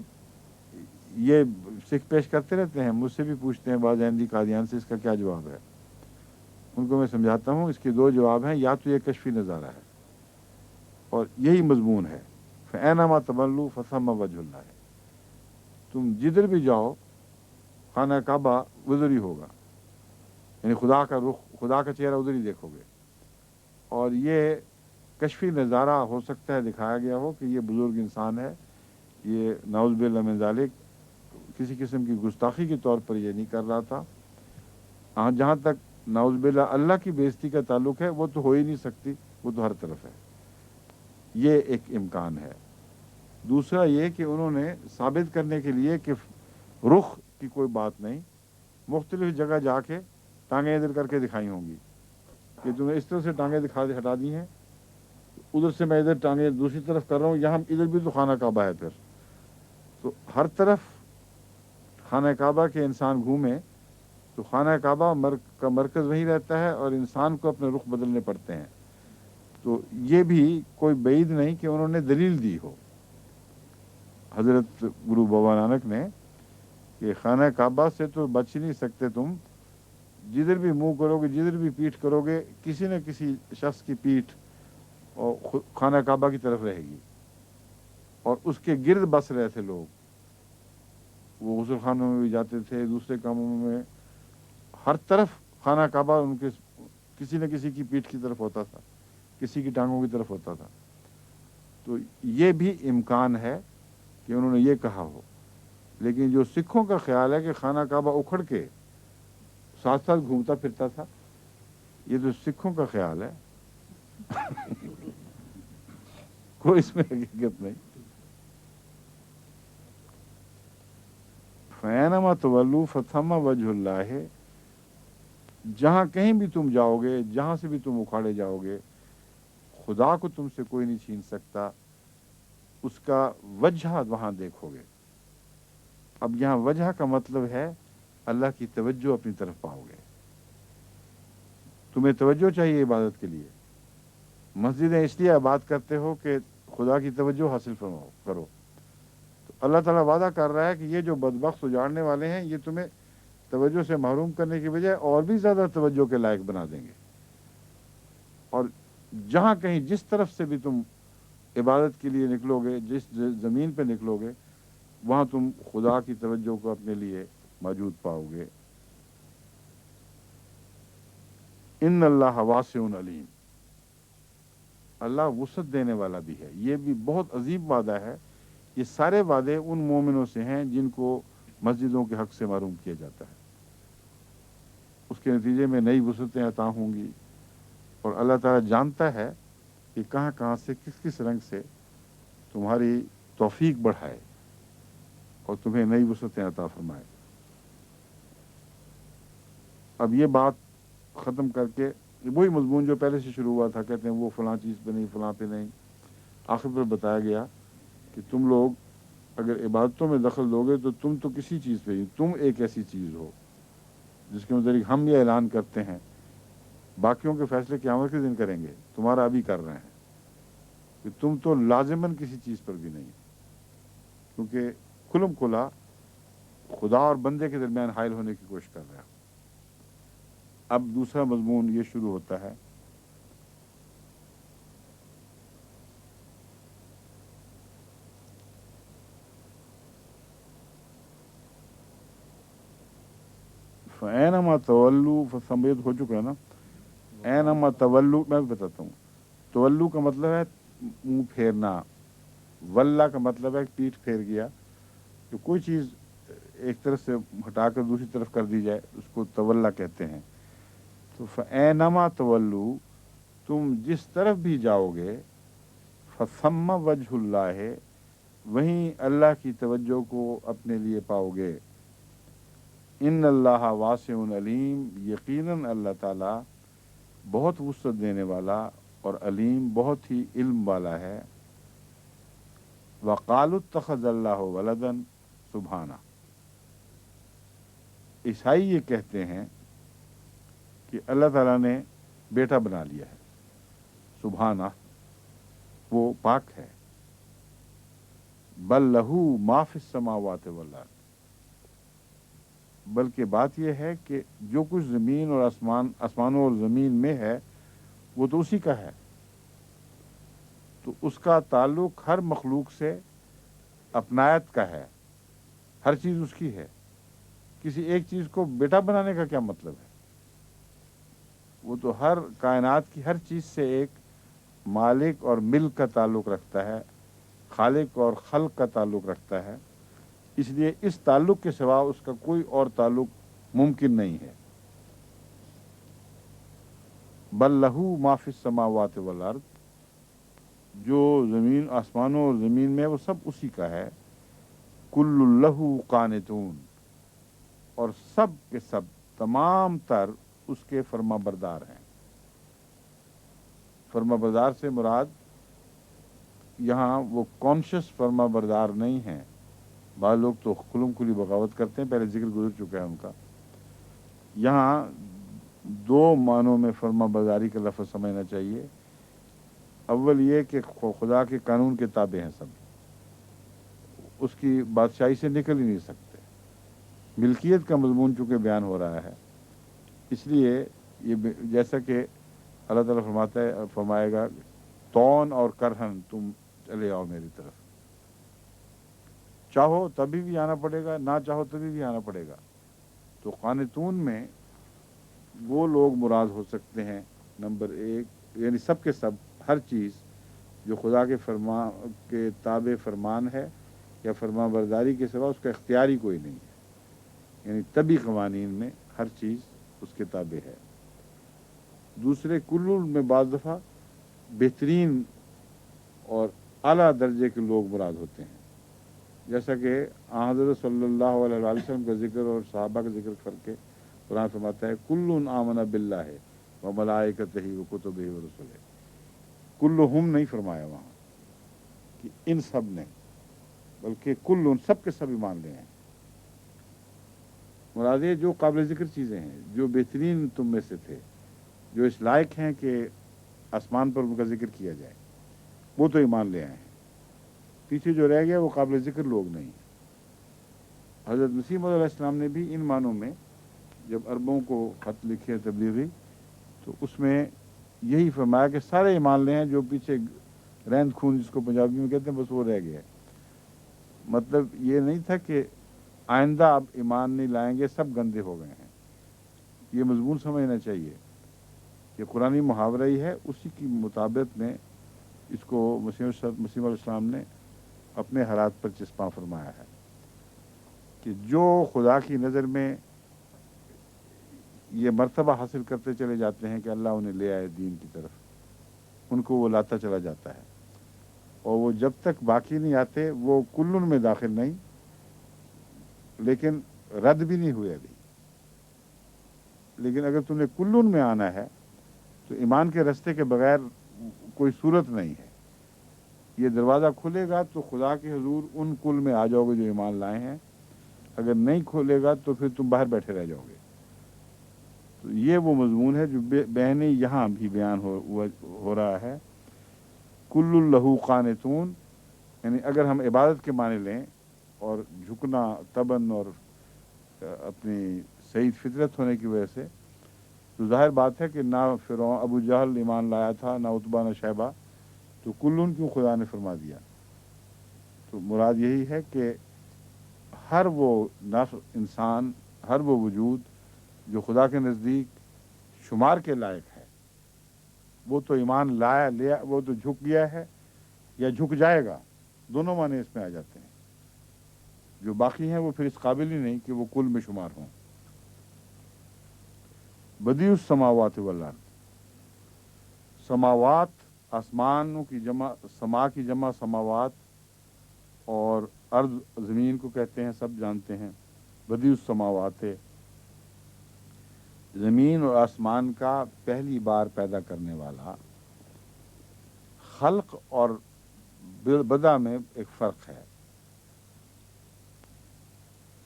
یہ سکھ پیش کرتے رہتے ہیں، مجھ سے بھی پوچھتے ہیں بعض احمدی قادیان سے اس کا کیا جواب ہے۔ ان کو میں سمجھاتا ہوں اس کے دو جواب ہیں، یا تو یہ کشفی نظارہ ہے اور یہی مضمون ہے، فَأَيْنَمَا تَوَلُّوا فَثَمَّ وَجْهُ اللَّهِ، تم جدھر بھی جاؤ خانہ کعبہ ادھر ہی ہوگا، یعنی خدا کا رخ، خدا کا چہرہ ادھر ہی دیکھو گے. اور یہ کشفی نظارہ ہو سکتا ہے دکھایا گیا ہو کہ یہ بزرگ انسان ہے، یہ نعوذ باللہ من ذالک کسی قسم کی گستاخی کے طور پر یہ نہیں کر رہا تھا. ہاں جہاں تک نعوذ باللہ اللہ کی بے عزتی کا تعلق ہے وہ تو ہو ہی نہیں سکتی، وہ تو ہر طرف ہے. یہ ایک امکان ہے. دوسرا یہ کہ انہوں نے ثابت کرنے کے لیے کہ رخ کی کوئی بات نہیں، مختلف جگہ جا کے ٹانگیں ادھر کر کے دکھائی ہوں گی کہ تمہیں اس طرح سے ٹانگیں ہٹا دی ہیں، ادھر سے میں ادھر ٹانگیں دوسری طرف کر رہا ہوں، یہاں ادھر بھی تو خانہ کعبہ ہے. پھر تو ہر طرف خانہ کعبہ کے انسان گھومے تو خانہ کعبہ کا مرکز وہی رہتا ہے اور انسان کو اپنے رخ بدلنے پڑتے ہیں. تو یہ بھی کوئی بعید نہیں کہ انہوں نے دلیل دی ہو حضرت گرو بابا نانک نے کہ خانہ کعبہ سے تو بچ نہیں سکتے تم، جدھر بھی منہ کرو گے، جدھر بھی پیٹھ کرو گے، کسی نہ کسی شخص کی پیٹھ اور خانہ کعبہ کی طرف رہے گی. اور اس کے گرد بس رہے تھے لوگ، وہ غسل خانوں میں بھی جاتے تھے، دوسرے کاموں میں، ہر طرف خانہ کعبہ ان کے کسی نہ کسی کی پیٹھ کی طرف ہوتا تھا، کسی کی ٹانگوں کی طرف ہوتا تھا. تو یہ بھی امکان ہے کہ انہوں نے یہ کہا ہو. لیکن جو سکھوں کا خیال ہے کہ خانہ کعبہ اکھڑ کے ساتھ ساتھ گھومتا پھرتا تھا، یہ تو سکھوں کا خیال ہے کوئی اس میں حقیقت نہیں. فَأَيْنَمَا تُوَلُّوا فَثَمَّ وَجْهُ اللَّهِ، جہاں کہیں بھی تم جاؤ گے، جہاں سے بھی تم اکھاڑے جاؤ گے، خدا کو تم سے کوئی نہیں چھین سکتا، اس کا وجہ وہاں دیکھو گے. اب یہاں وجہ کا مطلب ہے اللہ کی توجہ اپنی طرف پاؤ گے. تمہیں توجہ چاہیے عبادت کے لیے، مسجدیں اس لیے آباد کرتے ہو کہ خدا کی توجہ حاصل کرو. تو اللہ تعالیٰ وعدہ کر رہا ہے کہ یہ جو بدبخت اجاڑنے والے ہیں یہ تمہیں توجہ سے محروم کرنے کی بجائے اور بھی زیادہ توجہ کے لائق بنا دیں گے. اور جہاں کہیں جس طرف سے بھی تم عبادت کے لیے نکلو گے، جس زمین پہ نکلو گے، وہاں تم خدا کی توجہ کو اپنے لیے موجود پاؤ گے. ان اللہ واسع علیم، اللہ وسعت دینے والا بھی ہے. یہ بھی بہت عظیم وعدہ ہے. یہ سارے وعدے ان مومنوں سے ہیں جن کو مسجدوں کے حق سے محروم کیا جاتا ہے. اس کے نتیجے میں نئی وسعتیں عطا ہوں گی، اور اللہ تعالیٰ جانتا ہے کہ کہاں کہاں سے کس کس رنگ سے تمہاری توفیق بڑھائے اور تمہیں نئی وسعتیں عطا فرمائے. اب یہ بات ختم کر کے وہی مضمون جو پہلے سے شروع ہوا تھا، کہتے ہیں وہ فلاں چیز پہ نہیں، فلاں پہ نہیں، آخر پر بتایا گیا کہ تم لوگ اگر عبادتوں میں دخل دو گے تو تم تو کسی چیز پہ ہی، تم ایک ایسی چیز ہو جس کے متعلق ہم یہ اعلان کرتے ہیں باقیوں کے فیصلے قیامت کے دن کریں گے، تمہارا ابھی کر رہے ہیں کہ تم تو لازماً کسی چیز پر بھی نہیں، کیونکہ کھلم کھلا خدا اور بندے کے درمیان حائل ہونے کی کوشش کر رہا ہے. اب دوسرا مضمون یہ شروع ہوتا ہے. فَأَيْنَمَا تَوَلُّوا فَثَمَّ، ہو چکا ہے نا. اینما تولو، میں بھی بتاتا ہوں. تولو کا مطلب ہے منہ پھیرنا، واللہ کا مطلب ہے پیٹھ پھیر گیا. جو کوئی چیز ایک طرف سے ہٹا کر دوسری طرف کر دی جائے اس کو تولا کہتے ہیں. تو فَأَيْنَمَا تَوَلُّوا، تم جس طرف بھی جاؤ گے، فَثَمَّ وَجْهُ اللَّهِ، وہیں اللہ کی توجہ کو اپنے لیے پاؤ گے. ان اللہ واسع علیم، یقیناً اللہ تعالیٰ بہت وسعت دینے والا اور علیم، بہت ہی علم والا ہے. وَقَالُوا اتَّخَذَ اللَّهُ وَلَدًا، سبحانہ. عیسائی یہ کہتے ہیں کہ اللہ تعالیٰ نے بیٹا بنا لیا ہے. سبحانہ، وہ پاک ہے. بل لہو ما فی السماوات والارض، بلکہ بات یہ ہے کہ جو کچھ زمین اور آسمانوں اور زمین میں ہے وہ تو اسی کا ہے. تو اس کا تعلق ہر مخلوق سے اپنایت کا ہے، ہر چیز اس کی ہے. کسی ایک چیز کو بیٹا بنانے کا کیا مطلب ہے؟ وہ تو ہر کائنات کی ہر چیز سے ایک مالک اور ملک کا تعلق رکھتا ہے، خالق اور خلق کا تعلق رکھتا ہے، اس لیے اس تعلق کے سوا اس کا کوئی اور تعلق ممکن نہیں ہے۔ بل لہو ما فی السماوات والارض، جو زمین آسمانوں اور زمین میں وہ سب اسی کا ہے۔ کل لہو قانتون، اور سب کے سب تمام تر اس کے فرما بردار ہیں۔ فرما بردار سے مراد یہاں وہ کانشیس فرما بردار نہیں ہیں۔ بعض لوگ تو کھلم کھلی بغاوت کرتے ہیں، پہلے ذکر گزر چکا ہے ان کا۔ یہاں دو معنوں میں فرما برداری کا لفظ سمجھنا چاہیے۔ اول یہ کہ خدا کے قانون کے تابع ہیں سب، اس کی بادشاہی سے نکل ہی نہیں سکتے۔ ملکیت کا مضمون چونکہ بیان ہو رہا ہے، اس لیے یہ جیسا کہ اللہ تعالیٰ فرمائے گا تون اور کرہن تم چلے آؤ میری طرف، چاہو تبھی بھی آنا پڑے گا، نہ چاہو تبھی بھی آنا پڑے گا۔ تو قانتون میں وہ لوگ مراد ہو سکتے ہیں، نمبر ایک یعنی سب کے سب ہر چیز جو خدا کے کے تابع فرمان ہے یا فرما برداری کے سوا اس کا اختیار ہی کوئی نہیں ہے، یعنی طبی قوانین میں ہر چیز اس کے تابع ہے۔ دوسرے کل میں بعض دفعہ بہترین اور اعلیٰ درجے کے لوگ مراد ہوتے ہیں، جیسا کہ حضرت صلی اللہ علیہ وسلم کا ذکر اور صحابہ کا ذکر کر کے قرآن فرماتا ہے کل آمن باللہ و ملائکتہ و کتبہ و رسلہ۔ کلہم نہیں فرمایا وہاں کہ ان سب نے، بلکہ کل سب کے سب ایمان لے ہیں۔ مراد یہ جو قابل ذکر چیزیں ہیں، جو بہترین تم میں سے تھے، جو اس لائق ہیں کہ آسمان پر ان کا ذکر کیا جائے، وہ تو ایمان لے آئے ہیں۔ پیچھے جو رہ گیا وہ قابل ذکر لوگ نہیں۔ حضرت مسیح موعود علیہ السلام نے بھی ان معنوں میں جب عربوں کو خط لکھے تبلیغی، تو اس میں یہی فرمایا کہ سارے ایمان لے ہیں، جو پیچھے رہند خون جس کو پنجابی میں کہتے ہیں بس وہ رہ گیا ہے۔ مطلب یہ نہیں تھا کہ آئندہ اب ایمان نہیں لائیں گے، سب گندے ہو گئے ہیں۔ یہ مضمون سمجھنا چاہیے، یہ قرآنی محاورہ ہی ہے، اسی کی مطابق میں اس کو مسیح علیہ السلام نے اپنے حالات پر چسپاں فرمایا ہے کہ جو خدا کی نظر میں یہ مرتبہ حاصل کرتے چلے جاتے ہیں کہ اللہ انہیں لے آئے دین کی طرف، ان کو وہ لاتا چلا جاتا ہے، اور وہ جب تک باقی نہیں آتے وہ کلن میں داخل نہیں، لیکن رد بھی نہیں ہوئے ابھی۔ لیکن اگر تم نے کلن میں آنا ہے تو ایمان کے رستے کے بغیر کوئی صورت نہیں ہے۔ یہ دروازہ کھلے گا تو خدا کے حضور ان کل میں آ جاؤ گے جو ایمان لائے ہیں، اگر نہیں کھولے گا تو پھر تم باہر بیٹھے رہ جاؤ گے۔ تو یہ وہ مضمون ہے جو بہنیں یہاں بھی بیان ہو رہا ہے۔ کل لہو قانتون، یعنی اگر ہم عبادت کے معنی لیں اور جھکنا تبن اور اپنی صحیح فطرت ہونے کی وجہ سے، تو ظاہر بات ہے کہ نہ فرعون ابو جہل ایمان لایا تھا، نہ عتبہ نہ شیبہ، تو کلن کیوں خدا نے فرما دیا؟ تو مراد یہی ہے کہ ہر وہ نفس انسان، ہر وہ وجود جو خدا کے نزدیک شمار کے لائق ہے، وہ تو ایمان لیا، وہ تو جھک گیا ہے یا جھک جائے گا، دونوں معنی اس میں آ جاتے ہیں۔ جو باقی ہیں وہ پھر اس قابل ہی نہیں کہ وہ کل میں شمار ہوں۔ بدیع السماوات والارض، سماوات آسمانوں کی جمع، سما کی جمع سماوات، اور ارض زمین کو کہتے ہیں، سب جانتے ہیں۔ بدیع السماوات ہے زمین اور آسمان کا پہلی بار پیدا کرنے والا۔ خلق اور بدع میں ایک فرق ہے۔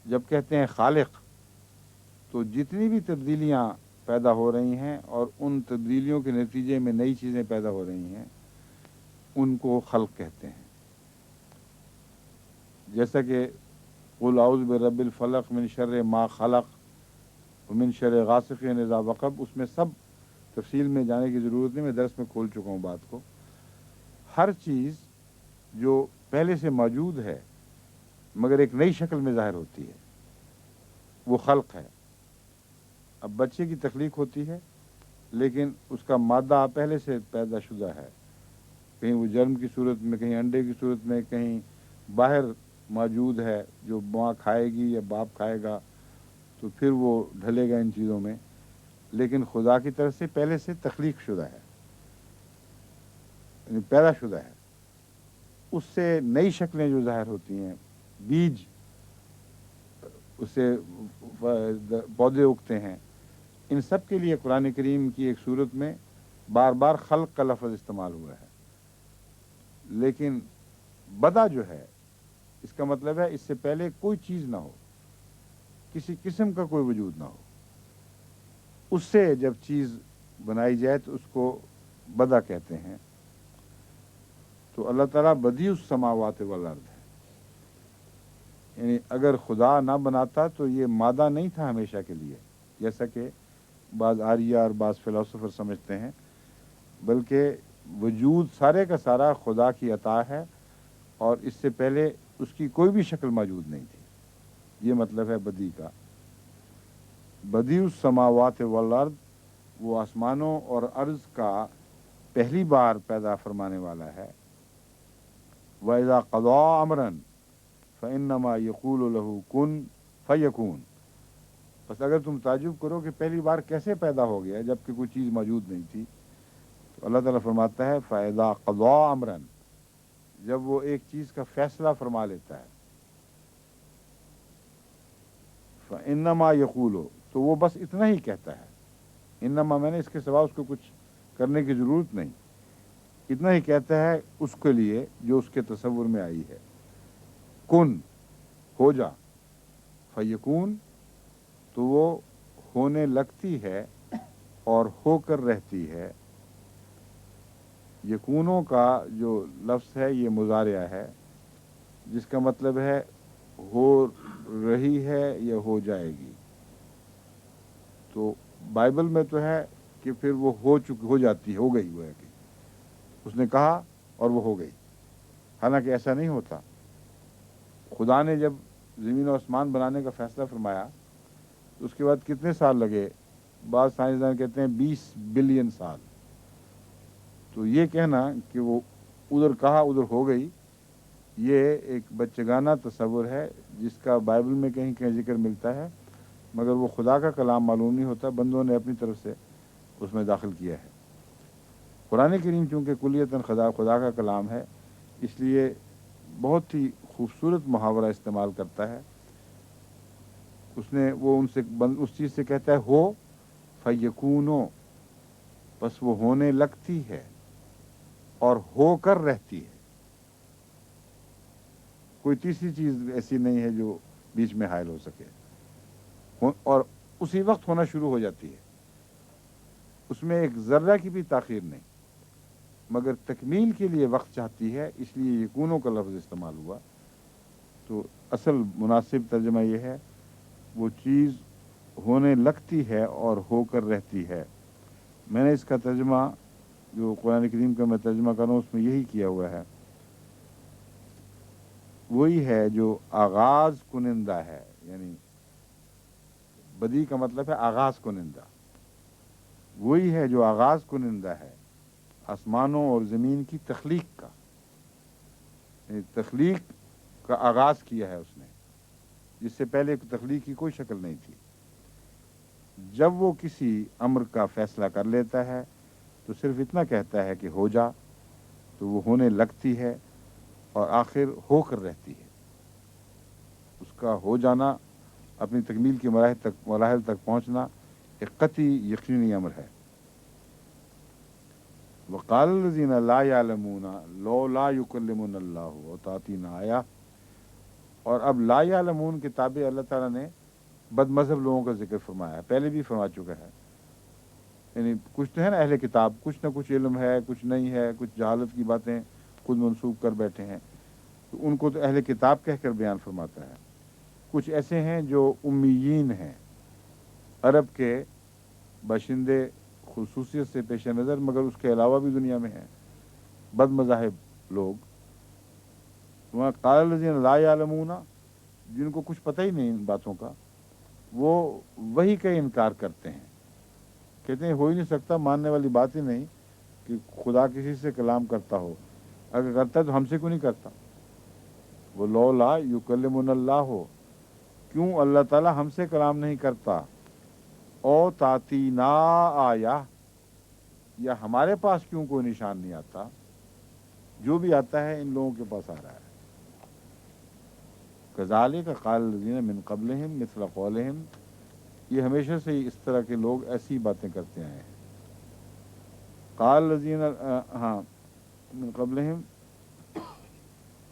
جب کہتے ہیں خالق تو جتنی بھی تبدیلیاں پیدا ہو رہی ہیں اور ان تبدیلیوں کے نتیجے میں نئی چیزیں پیدا ہو رہی ہیں، ان کو خلق کہتے ہیں۔ جیسا کہ قل اعوذ برب الفلق من شر ما خلق ومن شر غاسق اذا وقب، اس میں سب تفصیل میں جانے کی ضرورت نہیں، میں درس میں کھول چکا ہوں بات کو۔ ہر چیز جو پہلے سے موجود ہے مگر ایک نئی شکل میں ظاہر ہوتی ہے، وہ خلق ہے۔ اب بچے کی تخلیق ہوتی ہے لیکن اس کا مادہ پہلے سے پیدا شدہ ہے، کہیں وہ جرم کی صورت میں، کہیں انڈے کی صورت میں، کہیں باہر موجود ہے جو ماں کھائے گی یا باپ کھائے گا تو پھر وہ ڈھلے گا ان چیزوں میں، لیکن خدا کی طرف سے پہلے سے تخلیق شدہ ہے، یعنی پیدا شدہ ہے۔ اس سے نئی شکلیں جو ظاہر ہوتی ہیں، بیج، اس سے پودے اگتے ہیں، ان سب کے لیے قرآن کریم کی ایک صورت میں بار بار خلق کا لفظ استعمال ہوا ہے۔ لیکن بدا جو ہے، اس کا مطلب ہے اس سے پہلے کوئی چیز نہ ہو، کسی قسم کا کوئی وجود نہ ہو، اس سے جب چیز بنائی جائے تو اس کو بدا کہتے ہیں۔ تو اللہ تعالیٰ بدیع السماوات والارض ہے، یعنی اگر خدا نہ بناتا تو یہ مادہ نہیں تھا ہمیشہ کے لیے، جیسا کہ بعض آریہ اور بعض فلاسفر سمجھتے ہیں، بلکہ وجود سارے کا سارا خدا کی عطا ہے، اور اس سے پہلے اس کی کوئی بھی شکل موجود نہیں تھی۔ یہ مطلب ہے بدیع کا۔ بدیع السماوات والارض، وہ آسمانوں اور ارض کا پہلی بار پیدا فرمانے والا ہے۔ وَإِذَا قَضَىٰ أَمْرًا فَإِنَّمَا يَقُولُ لَهُ كُن فَيَكُونُ۔ بس اگر تم تعجب کرو کہ پہلی بار کیسے پیدا ہو گیا جبکہ کوئی چیز موجود نہیں تھی، تو اللہ تعالیٰ فرماتا ہے فَإِذَا قَضَىٰ أَمْرًا، جب وہ ایک چیز کا فیصلہ فرما لیتا ہے، فَإِنَّمَا يَقُولُ، تو وہ بس اتنا ہی کہتا ہے۔ انما میں نے اس کے سوا اس کو کچھ کرنے کی ضرورت نہیں، اتنا ہی کہتا ہے اس کے لیے جو اس کے تصور میں آئی ہے، کن، ہو جا، فیکون، تو وہ ہونے لگتی ہے اور ہو کر رہتی ہے۔ یکونوں کا جو لفظ ہے یہ مضارعہ ہے، جس کا مطلب ہے ہو رہی ہے یا ہو جائے گی۔ تو بائبل میں تو ہے کہ پھر وہ ہو جاتی، ہو گئی، وہ ہے کہ اس نے کہا اور وہ ہو گئی، حالانکہ ایسا نہیں ہوتا۔ خدا نے جب زمین و آسمان بنانے کا فیصلہ فرمایا تو اس کے بعد کتنے سال لگے؟ بعض سائنسدان کہتے ہیں 20 بلین سال۔ تو یہ کہنا کہ وہ ادھر کہا ادھر ہو گئی، یہ ایک بچگانہ تصور ہے جس کا بائبل میں کہیں کہیں ذکر ملتا ہے، مگر وہ خدا کا کلام معلوم نہیں ہوتا، بندوں نے اپنی طرف سے اس میں داخل کیا ہے۔ قرآن کریم چونکہ کلیتاً خدا کا کلام ہے، اس لیے بہت ہی خوبصورت محاورہ استعمال کرتا ہے۔ اس نے وہ اس چیز سے کہتا ہے ہو فیکونو، بس وہ ہونے لگتی ہے اور ہو کر رہتی ہے۔ کوئی تیسری چیز ایسی نہیں ہے جو بیچ میں حائل ہو سکے، اور اسی وقت ہونا شروع ہو جاتی ہے، اس میں ایک ذرہ کی بھی تاخیر نہیں، مگر تکمیل کے لیے وقت چاہتی ہے، اس لیے یکونوں کا لفظ استعمال ہوا۔ تو اصل مناسب ترجمہ یہ ہے وہ چیز ہونے لگتی ہے اور ہو کر رہتی ہے۔ میں نے اس کا ترجمہ جو قرآن کریم کا میں ترجمہ کر رہا ہوں اس میں یہی کیا ہوا ہے، وہی ہے جو آغاز کنندہ ہے، یعنی بدی کا مطلب ہے آغاز کنندہ، وہی ہے جو آغاز کنندہ ہے آسمانوں اور زمین کی تخلیق کا، یعنی تخلیق کا آغاز کیا ہے اس نے، جس سے پہلے تخلیق کی کوئی شکل نہیں تھی۔ جب وہ کسی امر کا فیصلہ کر لیتا ہے تو صرف اتنا کہتا ہے کہ ہو جا، تو وہ ہونے لگتی ہے اور آخر ہو کر رہتی ہے۔ اس کا ہو جانا، اپنی تکمیل کے مراحل تک پہنچنا ایک قطعی یقینی امر ہے۔ وقال الذین لا یعلمون لولا یکلمنا اللہ وتأتینا آیہ، اور اب لا یعلمون کے تابع اللہ تعالیٰ نے بد مذہب لوگوں کا ذکر فرمایا ہے، پہلے بھی فرما چکا ہے۔ یعنی کچھ تو ہے نا اہل کتاب، کچھ نہ کچھ علم ہے، کچھ نہیں ہے، کچھ جہالت کی باتیں خود منسوب کر بیٹھے ہیں، تو ان کو تو اہل کتاب کہہ کر بیان فرماتا ہے۔ کچھ ایسے ہیں جو امیین ہیں، عرب کے باشندے خصوصیت سے پیش نظر، مگر اس کے علاوہ بھی دنیا میں ہیں بد مذاہب لوگ۔ وہاں قال الذین لا یعلمون، جن کو کچھ پتہ ہی نہیں ان باتوں کا، وہ وحی کا انکار کرتے ہیں کہتے ہیں ہو ہی نہیں سکتا، ماننے والی بات ہی نہیں کہ خدا کسی سے کلام کرتا ہو، اگر کرتا ہے تو ہم سے کیوں نہیں کرتا؟ وہ لولا یکلمنا اللہ ہو، کیوں اللہ تعالیٰ ہم سے کلام نہیں کرتا؟ او تاتینا آیا، یا ہمارے پاس کیوں کوئی نشان نہیں آتا؟ جو بھی آتا ہے ان لوگوں کے پاس آ رہا ہے۔ کذالک قال الذین من قبلہم مثل قولہم، یہ ہمیشہ سے ہی اس طرح کے لوگ ایسی باتیں کرتے آئے ہیں۔ قال الذین ہاں من قبلہم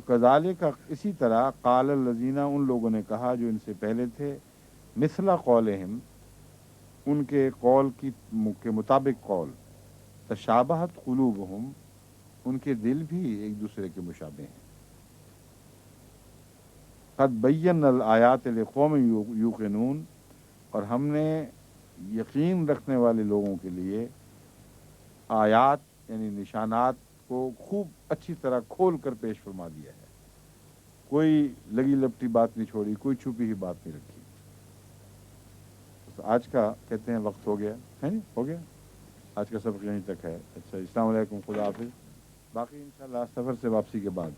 کذالک، اسی طرح قال الذین، ان لوگوں نے کہا جو ان سے پہلے تھے، مثل قولہم، ان کے قول کے مطابق قول، تشابہت قلوبہم، ان کے دل بھی ایک دوسرے کے مشابہ ہیں۔ قد بینا الآیات لقوم یوقنون، اور ہم نے یقین رکھنے والے لوگوں کے لیے آیات یعنی نشانات کو خوب اچھی طرح کھول کر پیش فرما دیا ہے، کوئی لگی لپٹی بات نہیں چھوڑی، کوئی چھپی ہوئی بات نہیں رکھی۔ تو آج کا کہتے ہیں وقت ہو گیا ہے، نہیں ہو گیا؟ آج کا سبق یہیں تک ہے۔ اچھا، السلام علیکم، خدا حافظ۔ باقی انشاءاللہ سفر سے واپسی کے بعد